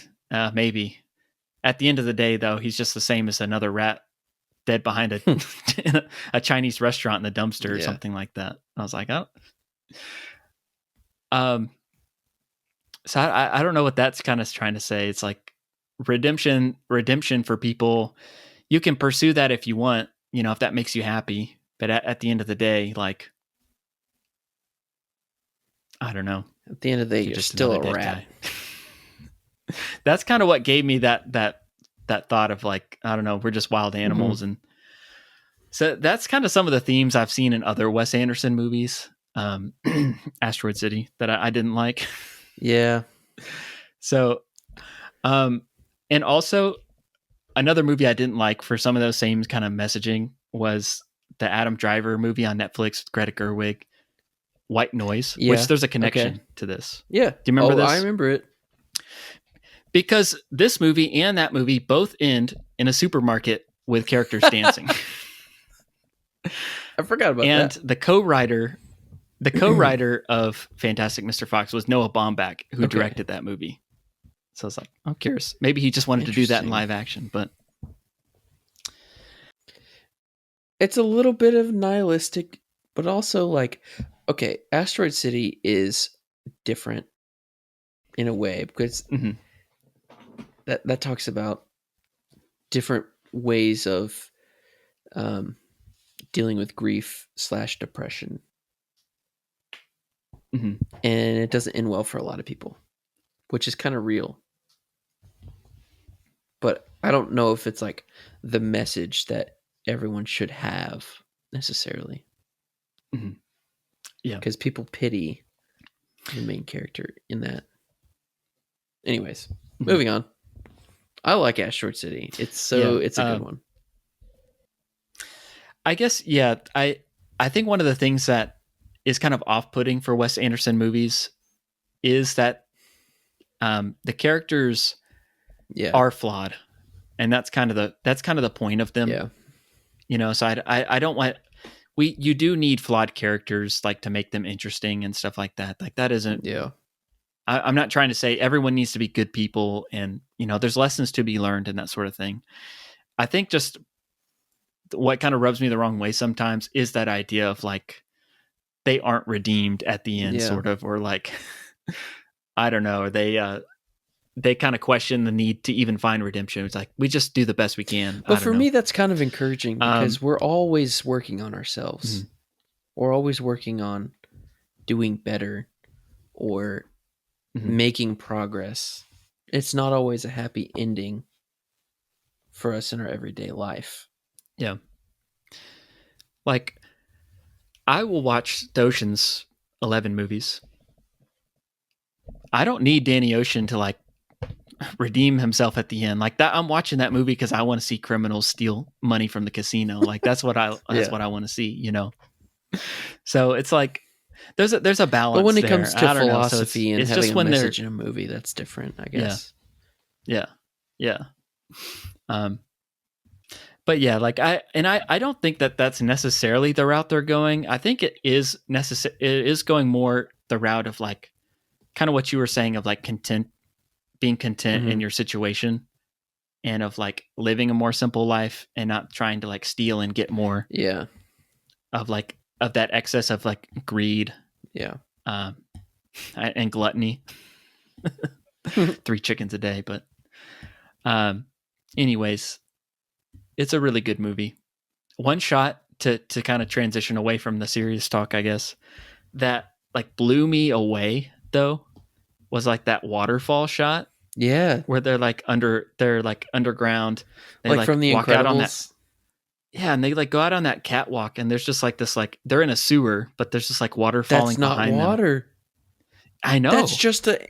maybe. At the end of the day, though, he's just the same as another rat dead behind a Chinese restaurant in the dumpster or something like that. I was like, oh. So I don't know what that's kind of trying to say. It's like redemption for people. You can pursue that if you want, if that makes you happy. But at the end of the day, like, I don't know. At the end of the day, you're still a rat. That's kind of what gave me that thought of like, I don't know, we're just wild animals. And so that's kind of some of the themes I've seen in other Wes Anderson movies. Asteroid City that I didn't like. Yeah. So, and also another movie I didn't like for some of those same kind of messaging was the Adam Driver movie on Netflix with Greta Gerwig, White Noise, which there's a connection to this. Yeah. Do you remember this? I remember it. Because this movie and that movie both end in a supermarket with characters dancing. I forgot about that. And the co-writer of Fantastic Mr. Fox was Noah Baumbach, who directed that movie. So I was like, I'm curious. Maybe he just wanted to do that in live action, but it's a little bit of nihilistic, but also like, okay, Asteroid City is different in a way because that talks about different ways of dealing with grief / depression. And it doesn't end well for a lot of people, which is kind of real. But I don't know if it's like the message that everyone should have necessarily. Yeah. Because people pity the main character in that. Anyways, moving on. I like Asteroid City. It's a good one. I guess, I think one of the things that is kind of off-putting for Wes Anderson movies is that the characters are flawed, and that's kind of the point of them. Yeah, you know. So I don't want you do need flawed characters like to make them interesting and stuff like that. Like that isn't. Yeah, I'm not trying to say everyone needs to be good people, and there's lessons to be learned and that sort of thing. I think just what kind of rubs me the wrong way sometimes is that idea of like they aren't redeemed at the end, sort of, or like I don't know, they kind of question the need to even find redemption. It's like we just do the best we can. But for me, that's kind of encouraging because we're always working on ourselves. We're always working on doing better or making progress. It's not always a happy ending for us in our everyday life. Yeah. Like, I will watch the Ocean's 11 movies. I don't need Danny Ocean to like redeem himself at the end. Like that, I'm watching that movie because I want to see criminals steal money from the casino. Like that's what I want to see, So it's like there's a balance. But when it there. comes to philosophy and it's having just a message in a movie, that's different, I guess. Yeah. But yeah, like I don't think that that's necessarily the route they're going. I think it is necessary. It is going more the route of like kind of what you were saying of like being content in your situation, and of like living a more simple life and not trying to like steal and get more. Yeah. Of that excess of like greed. Yeah. And gluttony. 3 chickens a day, but anyways, it's a really good movie. One shot to kind of transition away from the serious talk, I guess, that like blew me away though was like that waterfall shot. Yeah. Where they're like underground. They like from the walk Incredibles. Out on that, and they like go out on that catwalk and there's just like this like they're in a sewer, but there's just like water falling behind them. That's not water. I know. That's just a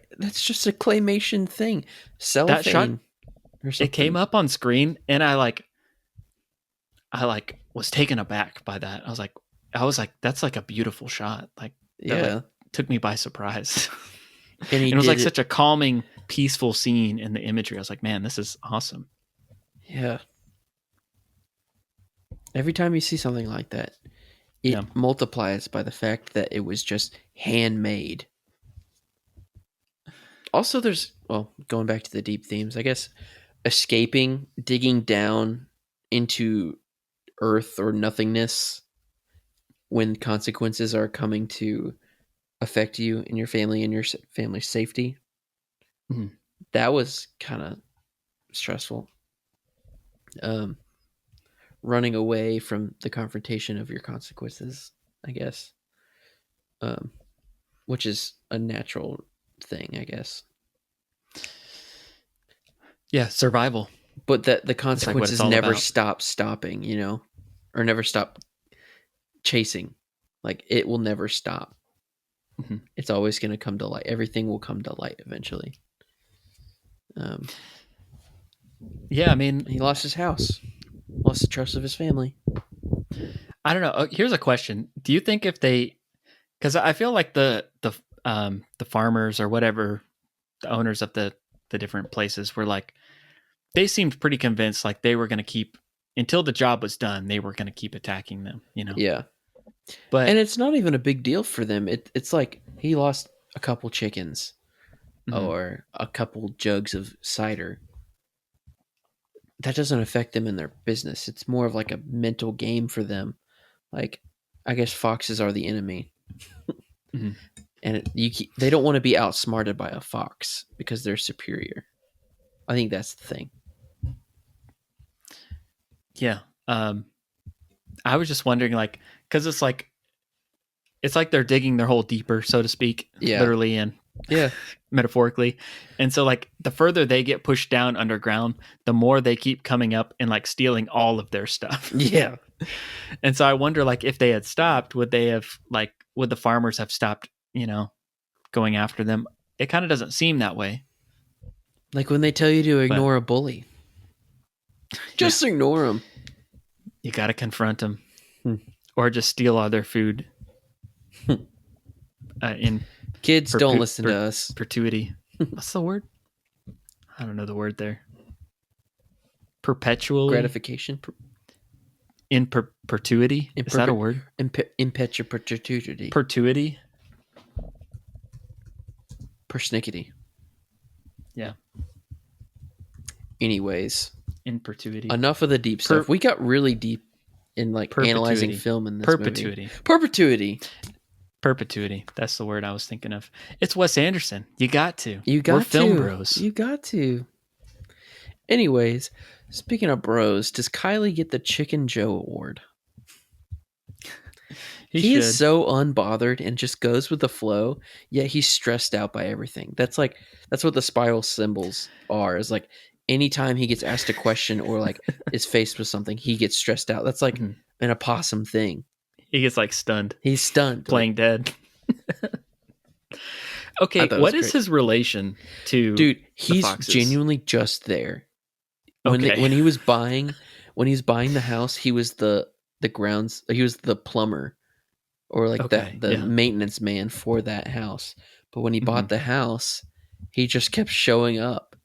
claymation thing. Cellophane. That shot, it came up on screen and I was taken aback by that. I was like, that's like a beautiful shot. Like, that, like, took me by surprise. And it was like such a calming, peaceful scene in the imagery. I was like, man, this is awesome. Yeah. Every time you see something like that, it multiplies by the fact that it was just handmade. Also, going back to the deep themes, I guess, escaping, digging down into earth or nothingness when consequences are coming to affect you and your family and your family's safety. That was kind of stressful. Running away from the confrontation of your consequences, I guess. Which is a natural thing, I guess. Yeah, survival. But that the consequences like never stop stopping, or never stop chasing. Like it will never stop. It's always going to come to light. Everything will come to light eventually. Yeah, I mean, he lost his house, lost the trust of his family. I don't know. Here's a question: do you think if they, because I feel like the farmers or whatever, the owners of the different places were like, they seemed pretty convinced like they were going to keep until the job was done. They were going to keep attacking them. Yeah. But and it's not even a big deal for them. It's like he lost a couple chickens or a couple jugs of cider. That doesn't affect them in their business. It's more of like a mental game for them. Like, I guess foxes are the enemy. And they don't want to be outsmarted by a fox because they're superior. I think that's the thing. Yeah. I was just wondering, like, because it's like they're digging their hole deeper, so to speak, literally and metaphorically. And so, like, the further they get pushed down underground, the more they keep coming up and like stealing all of their stuff. Yeah. And so I wonder, like, if they had stopped, would the farmers have stopped, going after them? It kind of doesn't seem that way. Like when they tell you to ignore a bully. Just ignore them. You got to confront them. Or just steal all their food. Kids don't listen to us. Perpetuity. What's the word? I don't know the word there. Perpetually. Gratification. In perpetuity. Is that a word? Impetuity. Perpetuity. Persnickety. Yeah. Anyways. In perpetuity. Enough of the deep stuff. We got really deep in like analyzing film in this movie. Perpetuity. That's the word I was thinking of. It's Wes Anderson. You got to. We're film bros. You got to. Anyways, speaking of bros, does Kylie get the Chicken Joe Award? He is so unbothered and just goes with the flow, yet he's stressed out by everything. That's what the spiral symbols are. Is like anytime he gets asked a question or like is faced with something, he gets stressed out. That's like an opossum thing. He gets like stunned. He's stunned. Playing dead. Okay, what is his relation to Dude, he's genuinely just there. When he was buying the house, he was the plumber or like the maintenance man for that house. But when he bought the house, he just kept showing up.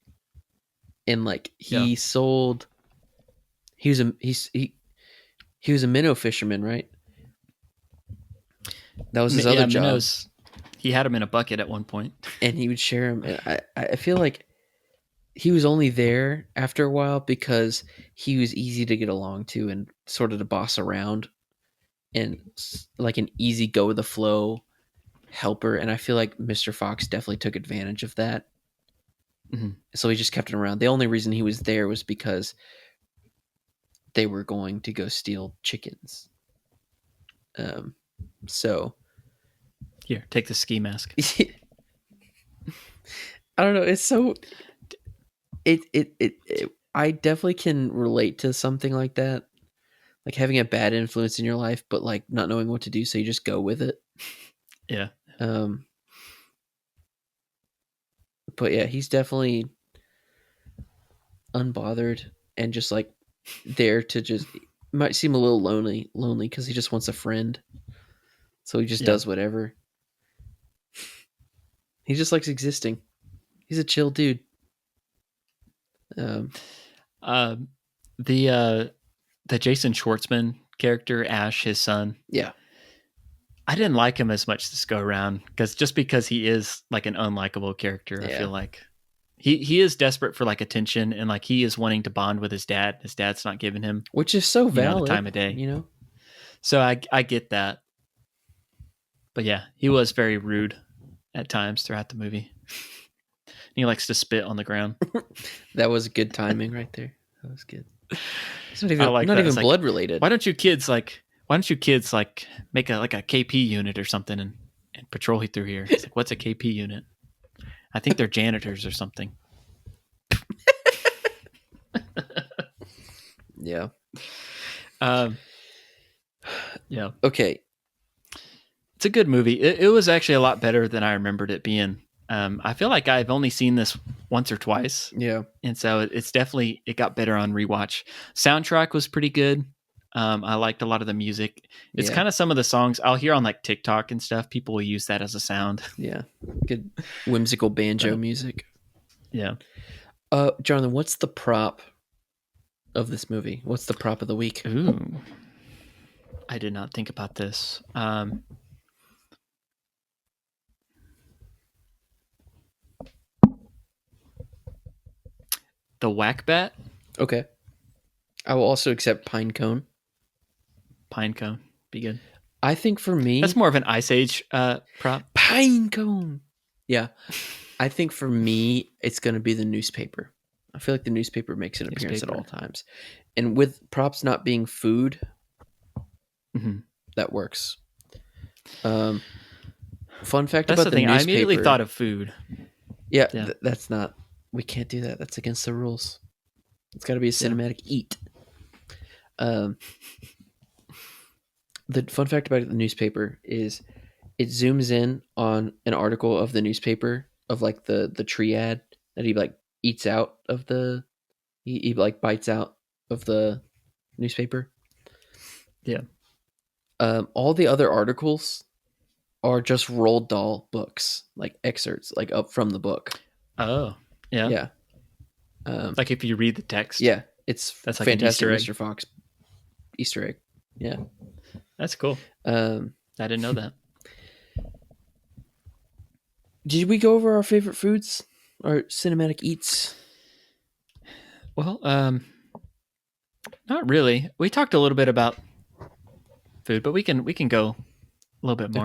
And like he sold he was a minnow fisherman, right? That was his other job. Minnows, he had him in a bucket at one point. And he would share him. And I feel like he was only there after a while because he was easy to get along to and sort of to boss around and like an easy go with the flow helper. And I feel like Mr. Fox definitely took advantage of that. So he just kept him around. The only reason he was there was because they were going to go steal chickens. So here, take the ski mask. I don't know. It's so I definitely can relate to something like that, like having a bad influence in your life, but like not knowing what to do, so you just go with it. Yeah. But yeah, he's definitely unbothered and just like there to just might seem a little lonely because he just wants a friend, so he just does whatever. He just likes existing. He's a chill dude. The Jason Schwartzman character, Ash, his son. Yeah. I didn't like him as much this go around because he is like an unlikable character. I feel like he is desperate for like attention and like he is wanting to bond with his dad. His dad's not giving him, which is so valid, the time of day, So I get that. But yeah, he was very rude at times throughout the movie. He likes to spit on the ground. That was good timing right there. That was good. It's not even blood related. Why don't you kids make a KP unit or something and patrol through here? It's like, what's a KP unit? I think they're janitors or something. Yeah. Yeah. Okay. It's a good movie. It was actually a lot better than I remembered it being. I feel like I've only seen this once or twice. Yeah. And so it got better on rewatch. Soundtrack was pretty good. I liked a lot of the music. It's kind of some of the songs I'll hear on like TikTok and stuff. People will use that as a sound. Yeah. Good whimsical banjo music. Yeah. Jonathan, what's the prop of this movie? What's the prop of the week? Ooh. I did not think about this. The whack bat. Okay. I will also accept pine cone. Pine cone. Be good. I think for me... That's more of an Ice Age prop. Pine cone! Yeah. I think for me, it's going to be the newspaper. I feel like the newspaper makes an appearance at all times. And with props not being food, that works. Fun fact that's about the newspaper. I immediately thought of food. Yeah. That's not... We can't do that. That's against the rules. It's got to be a cinematic eat. The fun fact about the newspaper is it zooms in on an article of the newspaper of like the triad that he like eats out of the he like bites out of the newspaper. Yeah. All the other articles are just Roald Dahl books, like excerpts, like up from the book. Oh, yeah. Yeah. Like if you read the text. Yeah, that's like Fantastic Mr. Fox Easter egg. Yeah. That's cool. I didn't know that. Did we go over our favorite foods? Our cinematic eats? Well, not really. We talked a little bit about food, but we can go a little bit more.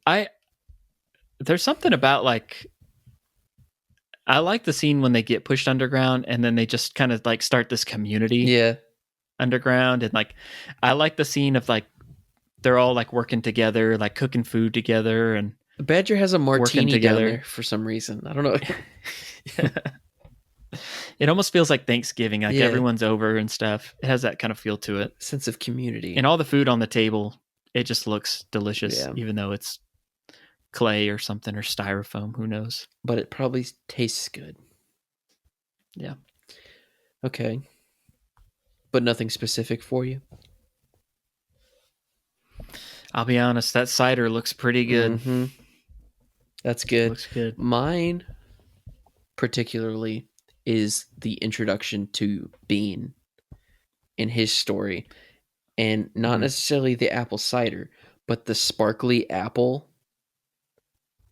Okay. There's something about like I like the scene when they get pushed underground and then they just kind of like start this community underground. And like, I like the scene of like, they're all like working together, like cooking food together. And the Badger has a martini down there for some reason. I don't know. It almost feels like Thanksgiving. Like everyone's over and stuff. It has that kind of feel to it. Sense of community. And all the food on the table, it just looks delicious, even though it's clay or something or styrofoam, who knows, but it probably tastes good. Yeah. Okay, but nothing specific for you. I'll be honest, that cider looks pretty good. That's good. Looks good. Mine particularly is the introduction to Bean in his story, and not necessarily the apple cider, but the sparkly apple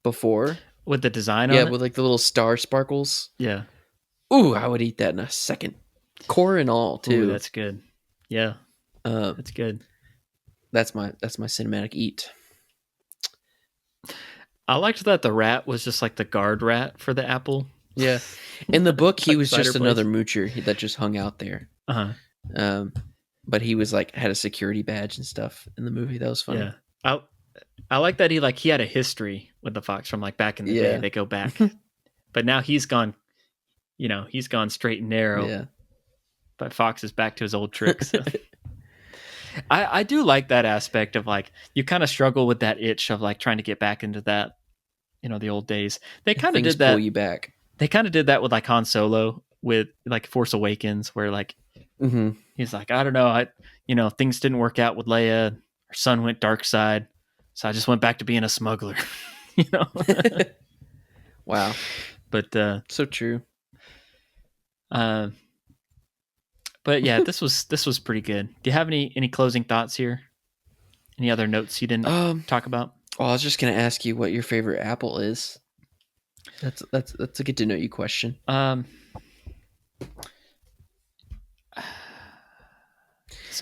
before. With the design on it? Yeah, with like the little star sparkles. Yeah. Ooh, I would eat that in a second. Core and all, too. Ooh, that's good. Yeah. That's good. That's my cinematic eat. I liked that the rat was just like the guard rat for the apple. Yeah. In the book, he was just another moocher that just hung out there. But he was like, had a security badge and stuff in the movie. That was funny. Yeah. I like that he had a history with the fox from like back in the day. They go back. But now he's gone, he's gone straight and narrow. Yeah. But Fox is back to his old tricks. So. I do like that aspect of like, you kind of struggle with that itch of like trying to get back into that, the old days. They kind of did that. Pull you back. They kind of did that with like Han Solo with like Force Awakens, where like, he's like, I don't know. Things didn't work out with Leia. Her son went dark side. So I just went back to being a smuggler, Wow. But so true. But yeah, this was pretty good. Do you have any closing thoughts here? Any other notes you didn't talk about? Well, I was just gonna ask you what your favorite apple is. That's a get to know you question. Some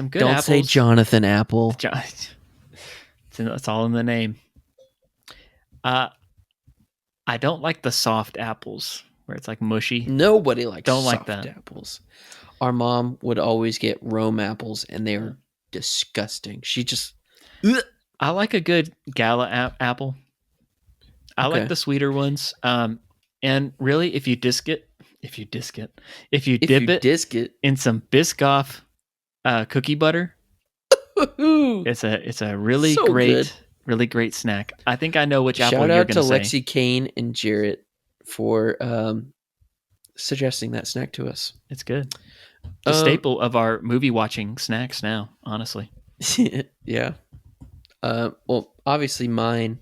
good Don't apples. say Jonathan Apple. It's all in the name. I don't like the soft apples where it's like mushy. Nobody likes don't soft like that. apples. Our mom would always get Rome apples, and they were disgusting. She just... I like a good gala apple. I like the sweeter ones. And really, if you dip it in some Biscoff cookie butter, it's a really really great snack. I think I know which apple you're going to say. Shout out to Lexi Kane and Jarrett for suggesting that snack to us. It's good. the staple of our movie watching snacks now, honestly. Yeah. Well, obviously mine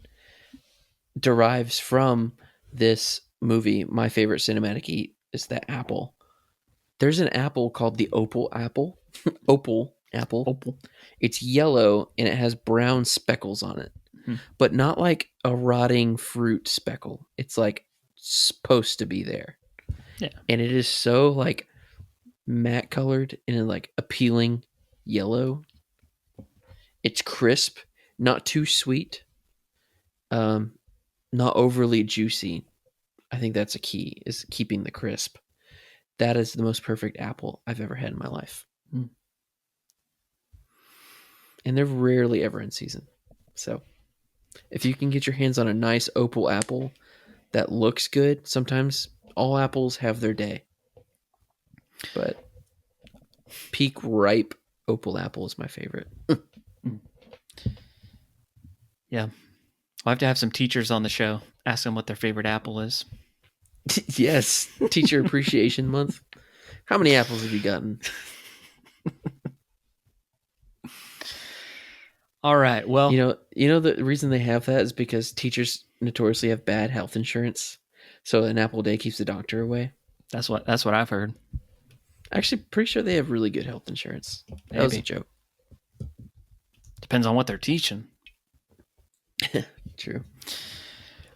derives from this movie. My favorite cinematic eat is the apple. There's an apple called the opal apple. Opal apple. Opal. It's yellow and it has brown speckles on it. But not like a rotting fruit speckle. It's like supposed to be there. Yeah. And it is so like matte colored and like appealing yellow. It's crisp, not too sweet, not overly juicy. I think that's a key, is keeping the crisp. That is the most perfect apple I've ever had in my life. And they're rarely ever in season. So if you can get your hands on a nice opal apple that looks good, sometimes all apples have their day. But peak ripe opal apple is my favorite. Yeah. We'll have to have some teachers on the show. Ask them what their favorite apple is. Yes. Teacher Appreciation Month. How many apples have you gotten? All right. Well, you know the reason they have that is because teachers notoriously have bad health insurance. So an apple a day keeps the doctor away. That's what I've heard. Actually, pretty sure they have really good health insurance. That was a joke. Depends on what they're teaching. True.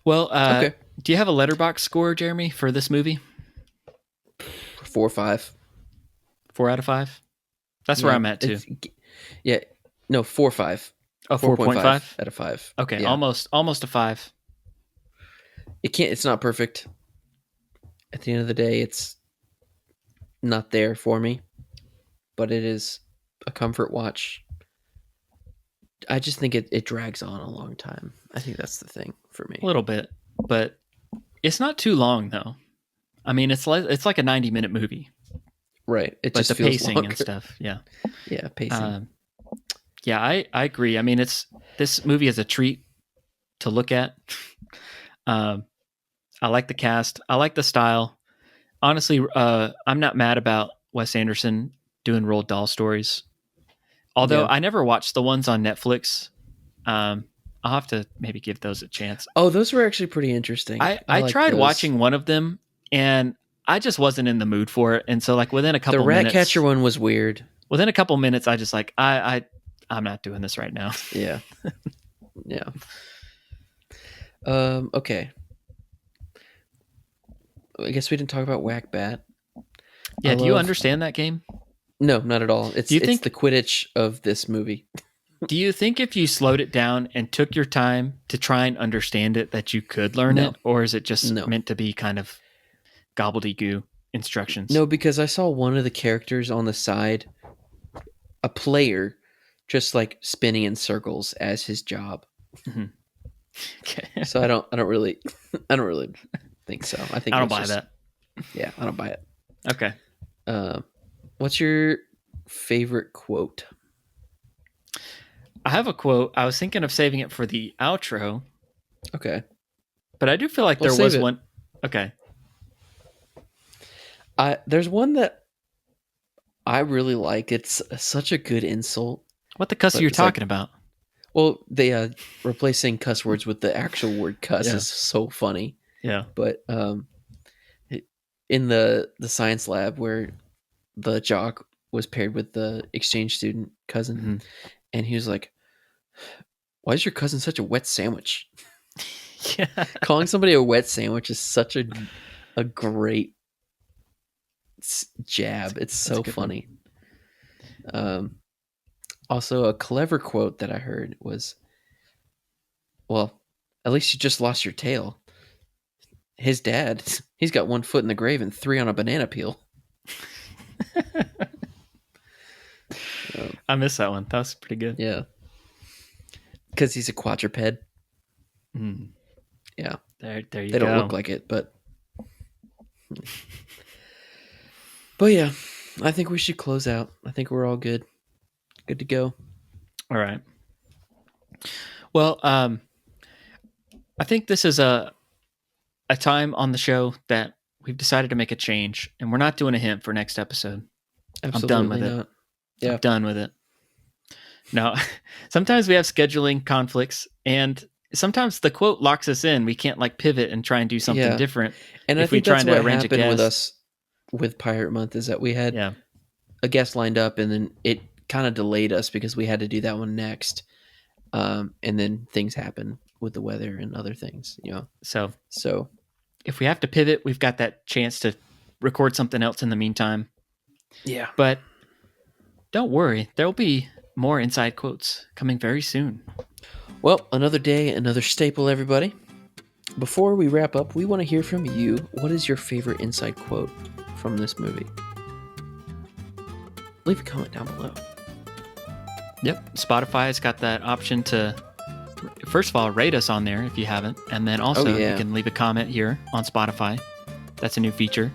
Well, okay. Do you have a Letterboxd score, Jeremy, for this movie? 4 or 5. 4 out of 5? That's where I'm at too. Yeah. No, 4 or 5. Oh, 4.5 out of 5. Okay, yeah. almost a 5. It's not perfect. At the end of the day, it's not there for me, but it is a comfort watch. I just think it drags on a long time. I think that's the thing for me. A little bit, but it's not too long though. I mean, it's like a 90-minute movie. Right. It just the feels pacing longer. And stuff. Yeah. Yeah, pacing. Yeah, I agree. I mean, this movie is a treat to look at. I like the cast. I like the style. Honestly, I'm not mad about Wes Anderson doing Roald Dahl stories. Although I never watched the ones on Netflix. I'll have to maybe give those a chance. Oh, those were actually pretty interesting. I tried watching one of them, and I just wasn't in the mood for it. And so, like, within a couple minutes... The Ratcatcher one was weird. Within a couple minutes, I just like, I'm not doing this right now. Yeah. Yeah. Okay. I guess we didn't talk about Whack Bat. Yeah, do you understand that game? No, not at all. It's the Quidditch of this movie. Do you think if you slowed it down and took your time to try and understand it, that you could learn it? Or is it just meant to be kind of gobbledygoo instructions? No, because I saw one of the characters on the side, a player, just like spinning in circles as his job. Mm-hmm. Okay. So I don't really think so. I don't buy that. Yeah, I don't buy it. Okay. What's your favorite quote? I have a quote. I was thinking of saving it for the outro. Okay. But I do feel like there was one. Okay. There's one that I really like. It's such a good insult. What the cuss are you talking about? Well, they replacing cuss words with the actual word cuss is so funny. Yeah. But in the science lab where the jock was paired with the exchange student cousin, and he was like, "Why is your cousin such a wet sandwich?" Yeah. Calling somebody a wet sandwich is such a great jab. It's so funny. Also, a clever quote that I heard was, "Well, at least you just lost your tail. His dad, he's got 1 foot in the grave and 3 on a banana peel." I missed that one. That was pretty good. Yeah. Because he's a quadruped. Mm. Yeah. There you go. They don't look like it, but... But yeah, I think we should close out. I think we're all good. Good to go. All right. Well, I think this is a time on the show that we've decided to make a change, and we're not doing a hint for next episode. Absolutely I'm done with not. it. Yeah. I'm done with it. No, sometimes we have scheduling conflicts, and sometimes the quote locks us in. We can't like pivot and try and do something different. And I think that's what happened with us with Pirate Month, is that we had a guest lined up, and then it kind of delayed us because we had to do that one next. And then things happen with the weather and other things, So if we have to pivot, we've got that chance to record something else in the meantime. Yeah. But don't worry, there'll be more inside quotes coming very soon. Well, another day, another staple, everybody. Before we wrap up, we want to hear from you. What is your favorite inside quote from this movie? Leave a comment down below. Yep, Spotify has got that option to, first of all, rate us on there if you haven't. And then also you can leave a comment here on Spotify. That's a new feature.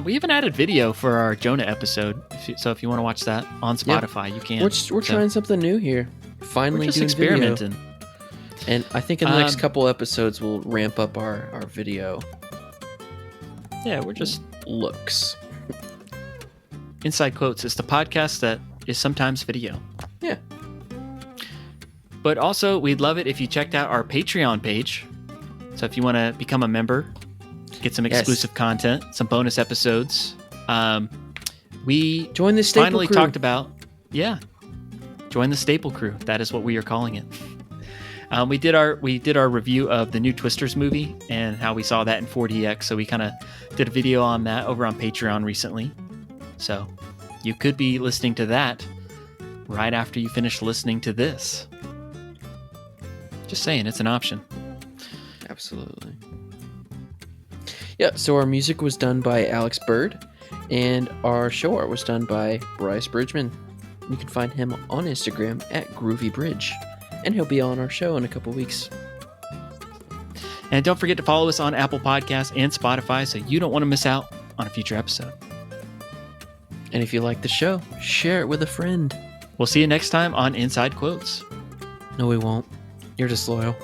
We even added video for our Jonah episode. So if you want to watch that on Spotify, you can. We're trying something new here. Finally, we're just experimenting. Video. And I think in the next couple episodes, we'll ramp up our video. Yeah, we're just looks. Inside Quotes is the podcast that is sometimes video. Yeah. But also, we'd love it if you checked out our Patreon page. So if you want to become a member, get some exclusive content, some bonus episodes. We join the Staple finally Crew. Talked about, join the Staple Crew. That is what we are calling it. We did our review of the new Twisters movie and how we saw that in 4DX. So we kind of did a video on that over on Patreon recently. So you could be listening to that right after you finish listening to this. Just saying, it's an option. Absolutely. Yeah, so our music was done by Alex Bird, and our show art was done by Bryce Bridgman. You can find him on Instagram at GroovyBridge, and he'll be on our show in a couple weeks. And don't forget to follow us on Apple Podcasts and Spotify so you don't want to miss out on a future episode. And if you like the show, share it with a friend. We'll see you next time on Inside Quotes. No, we won't. You're disloyal.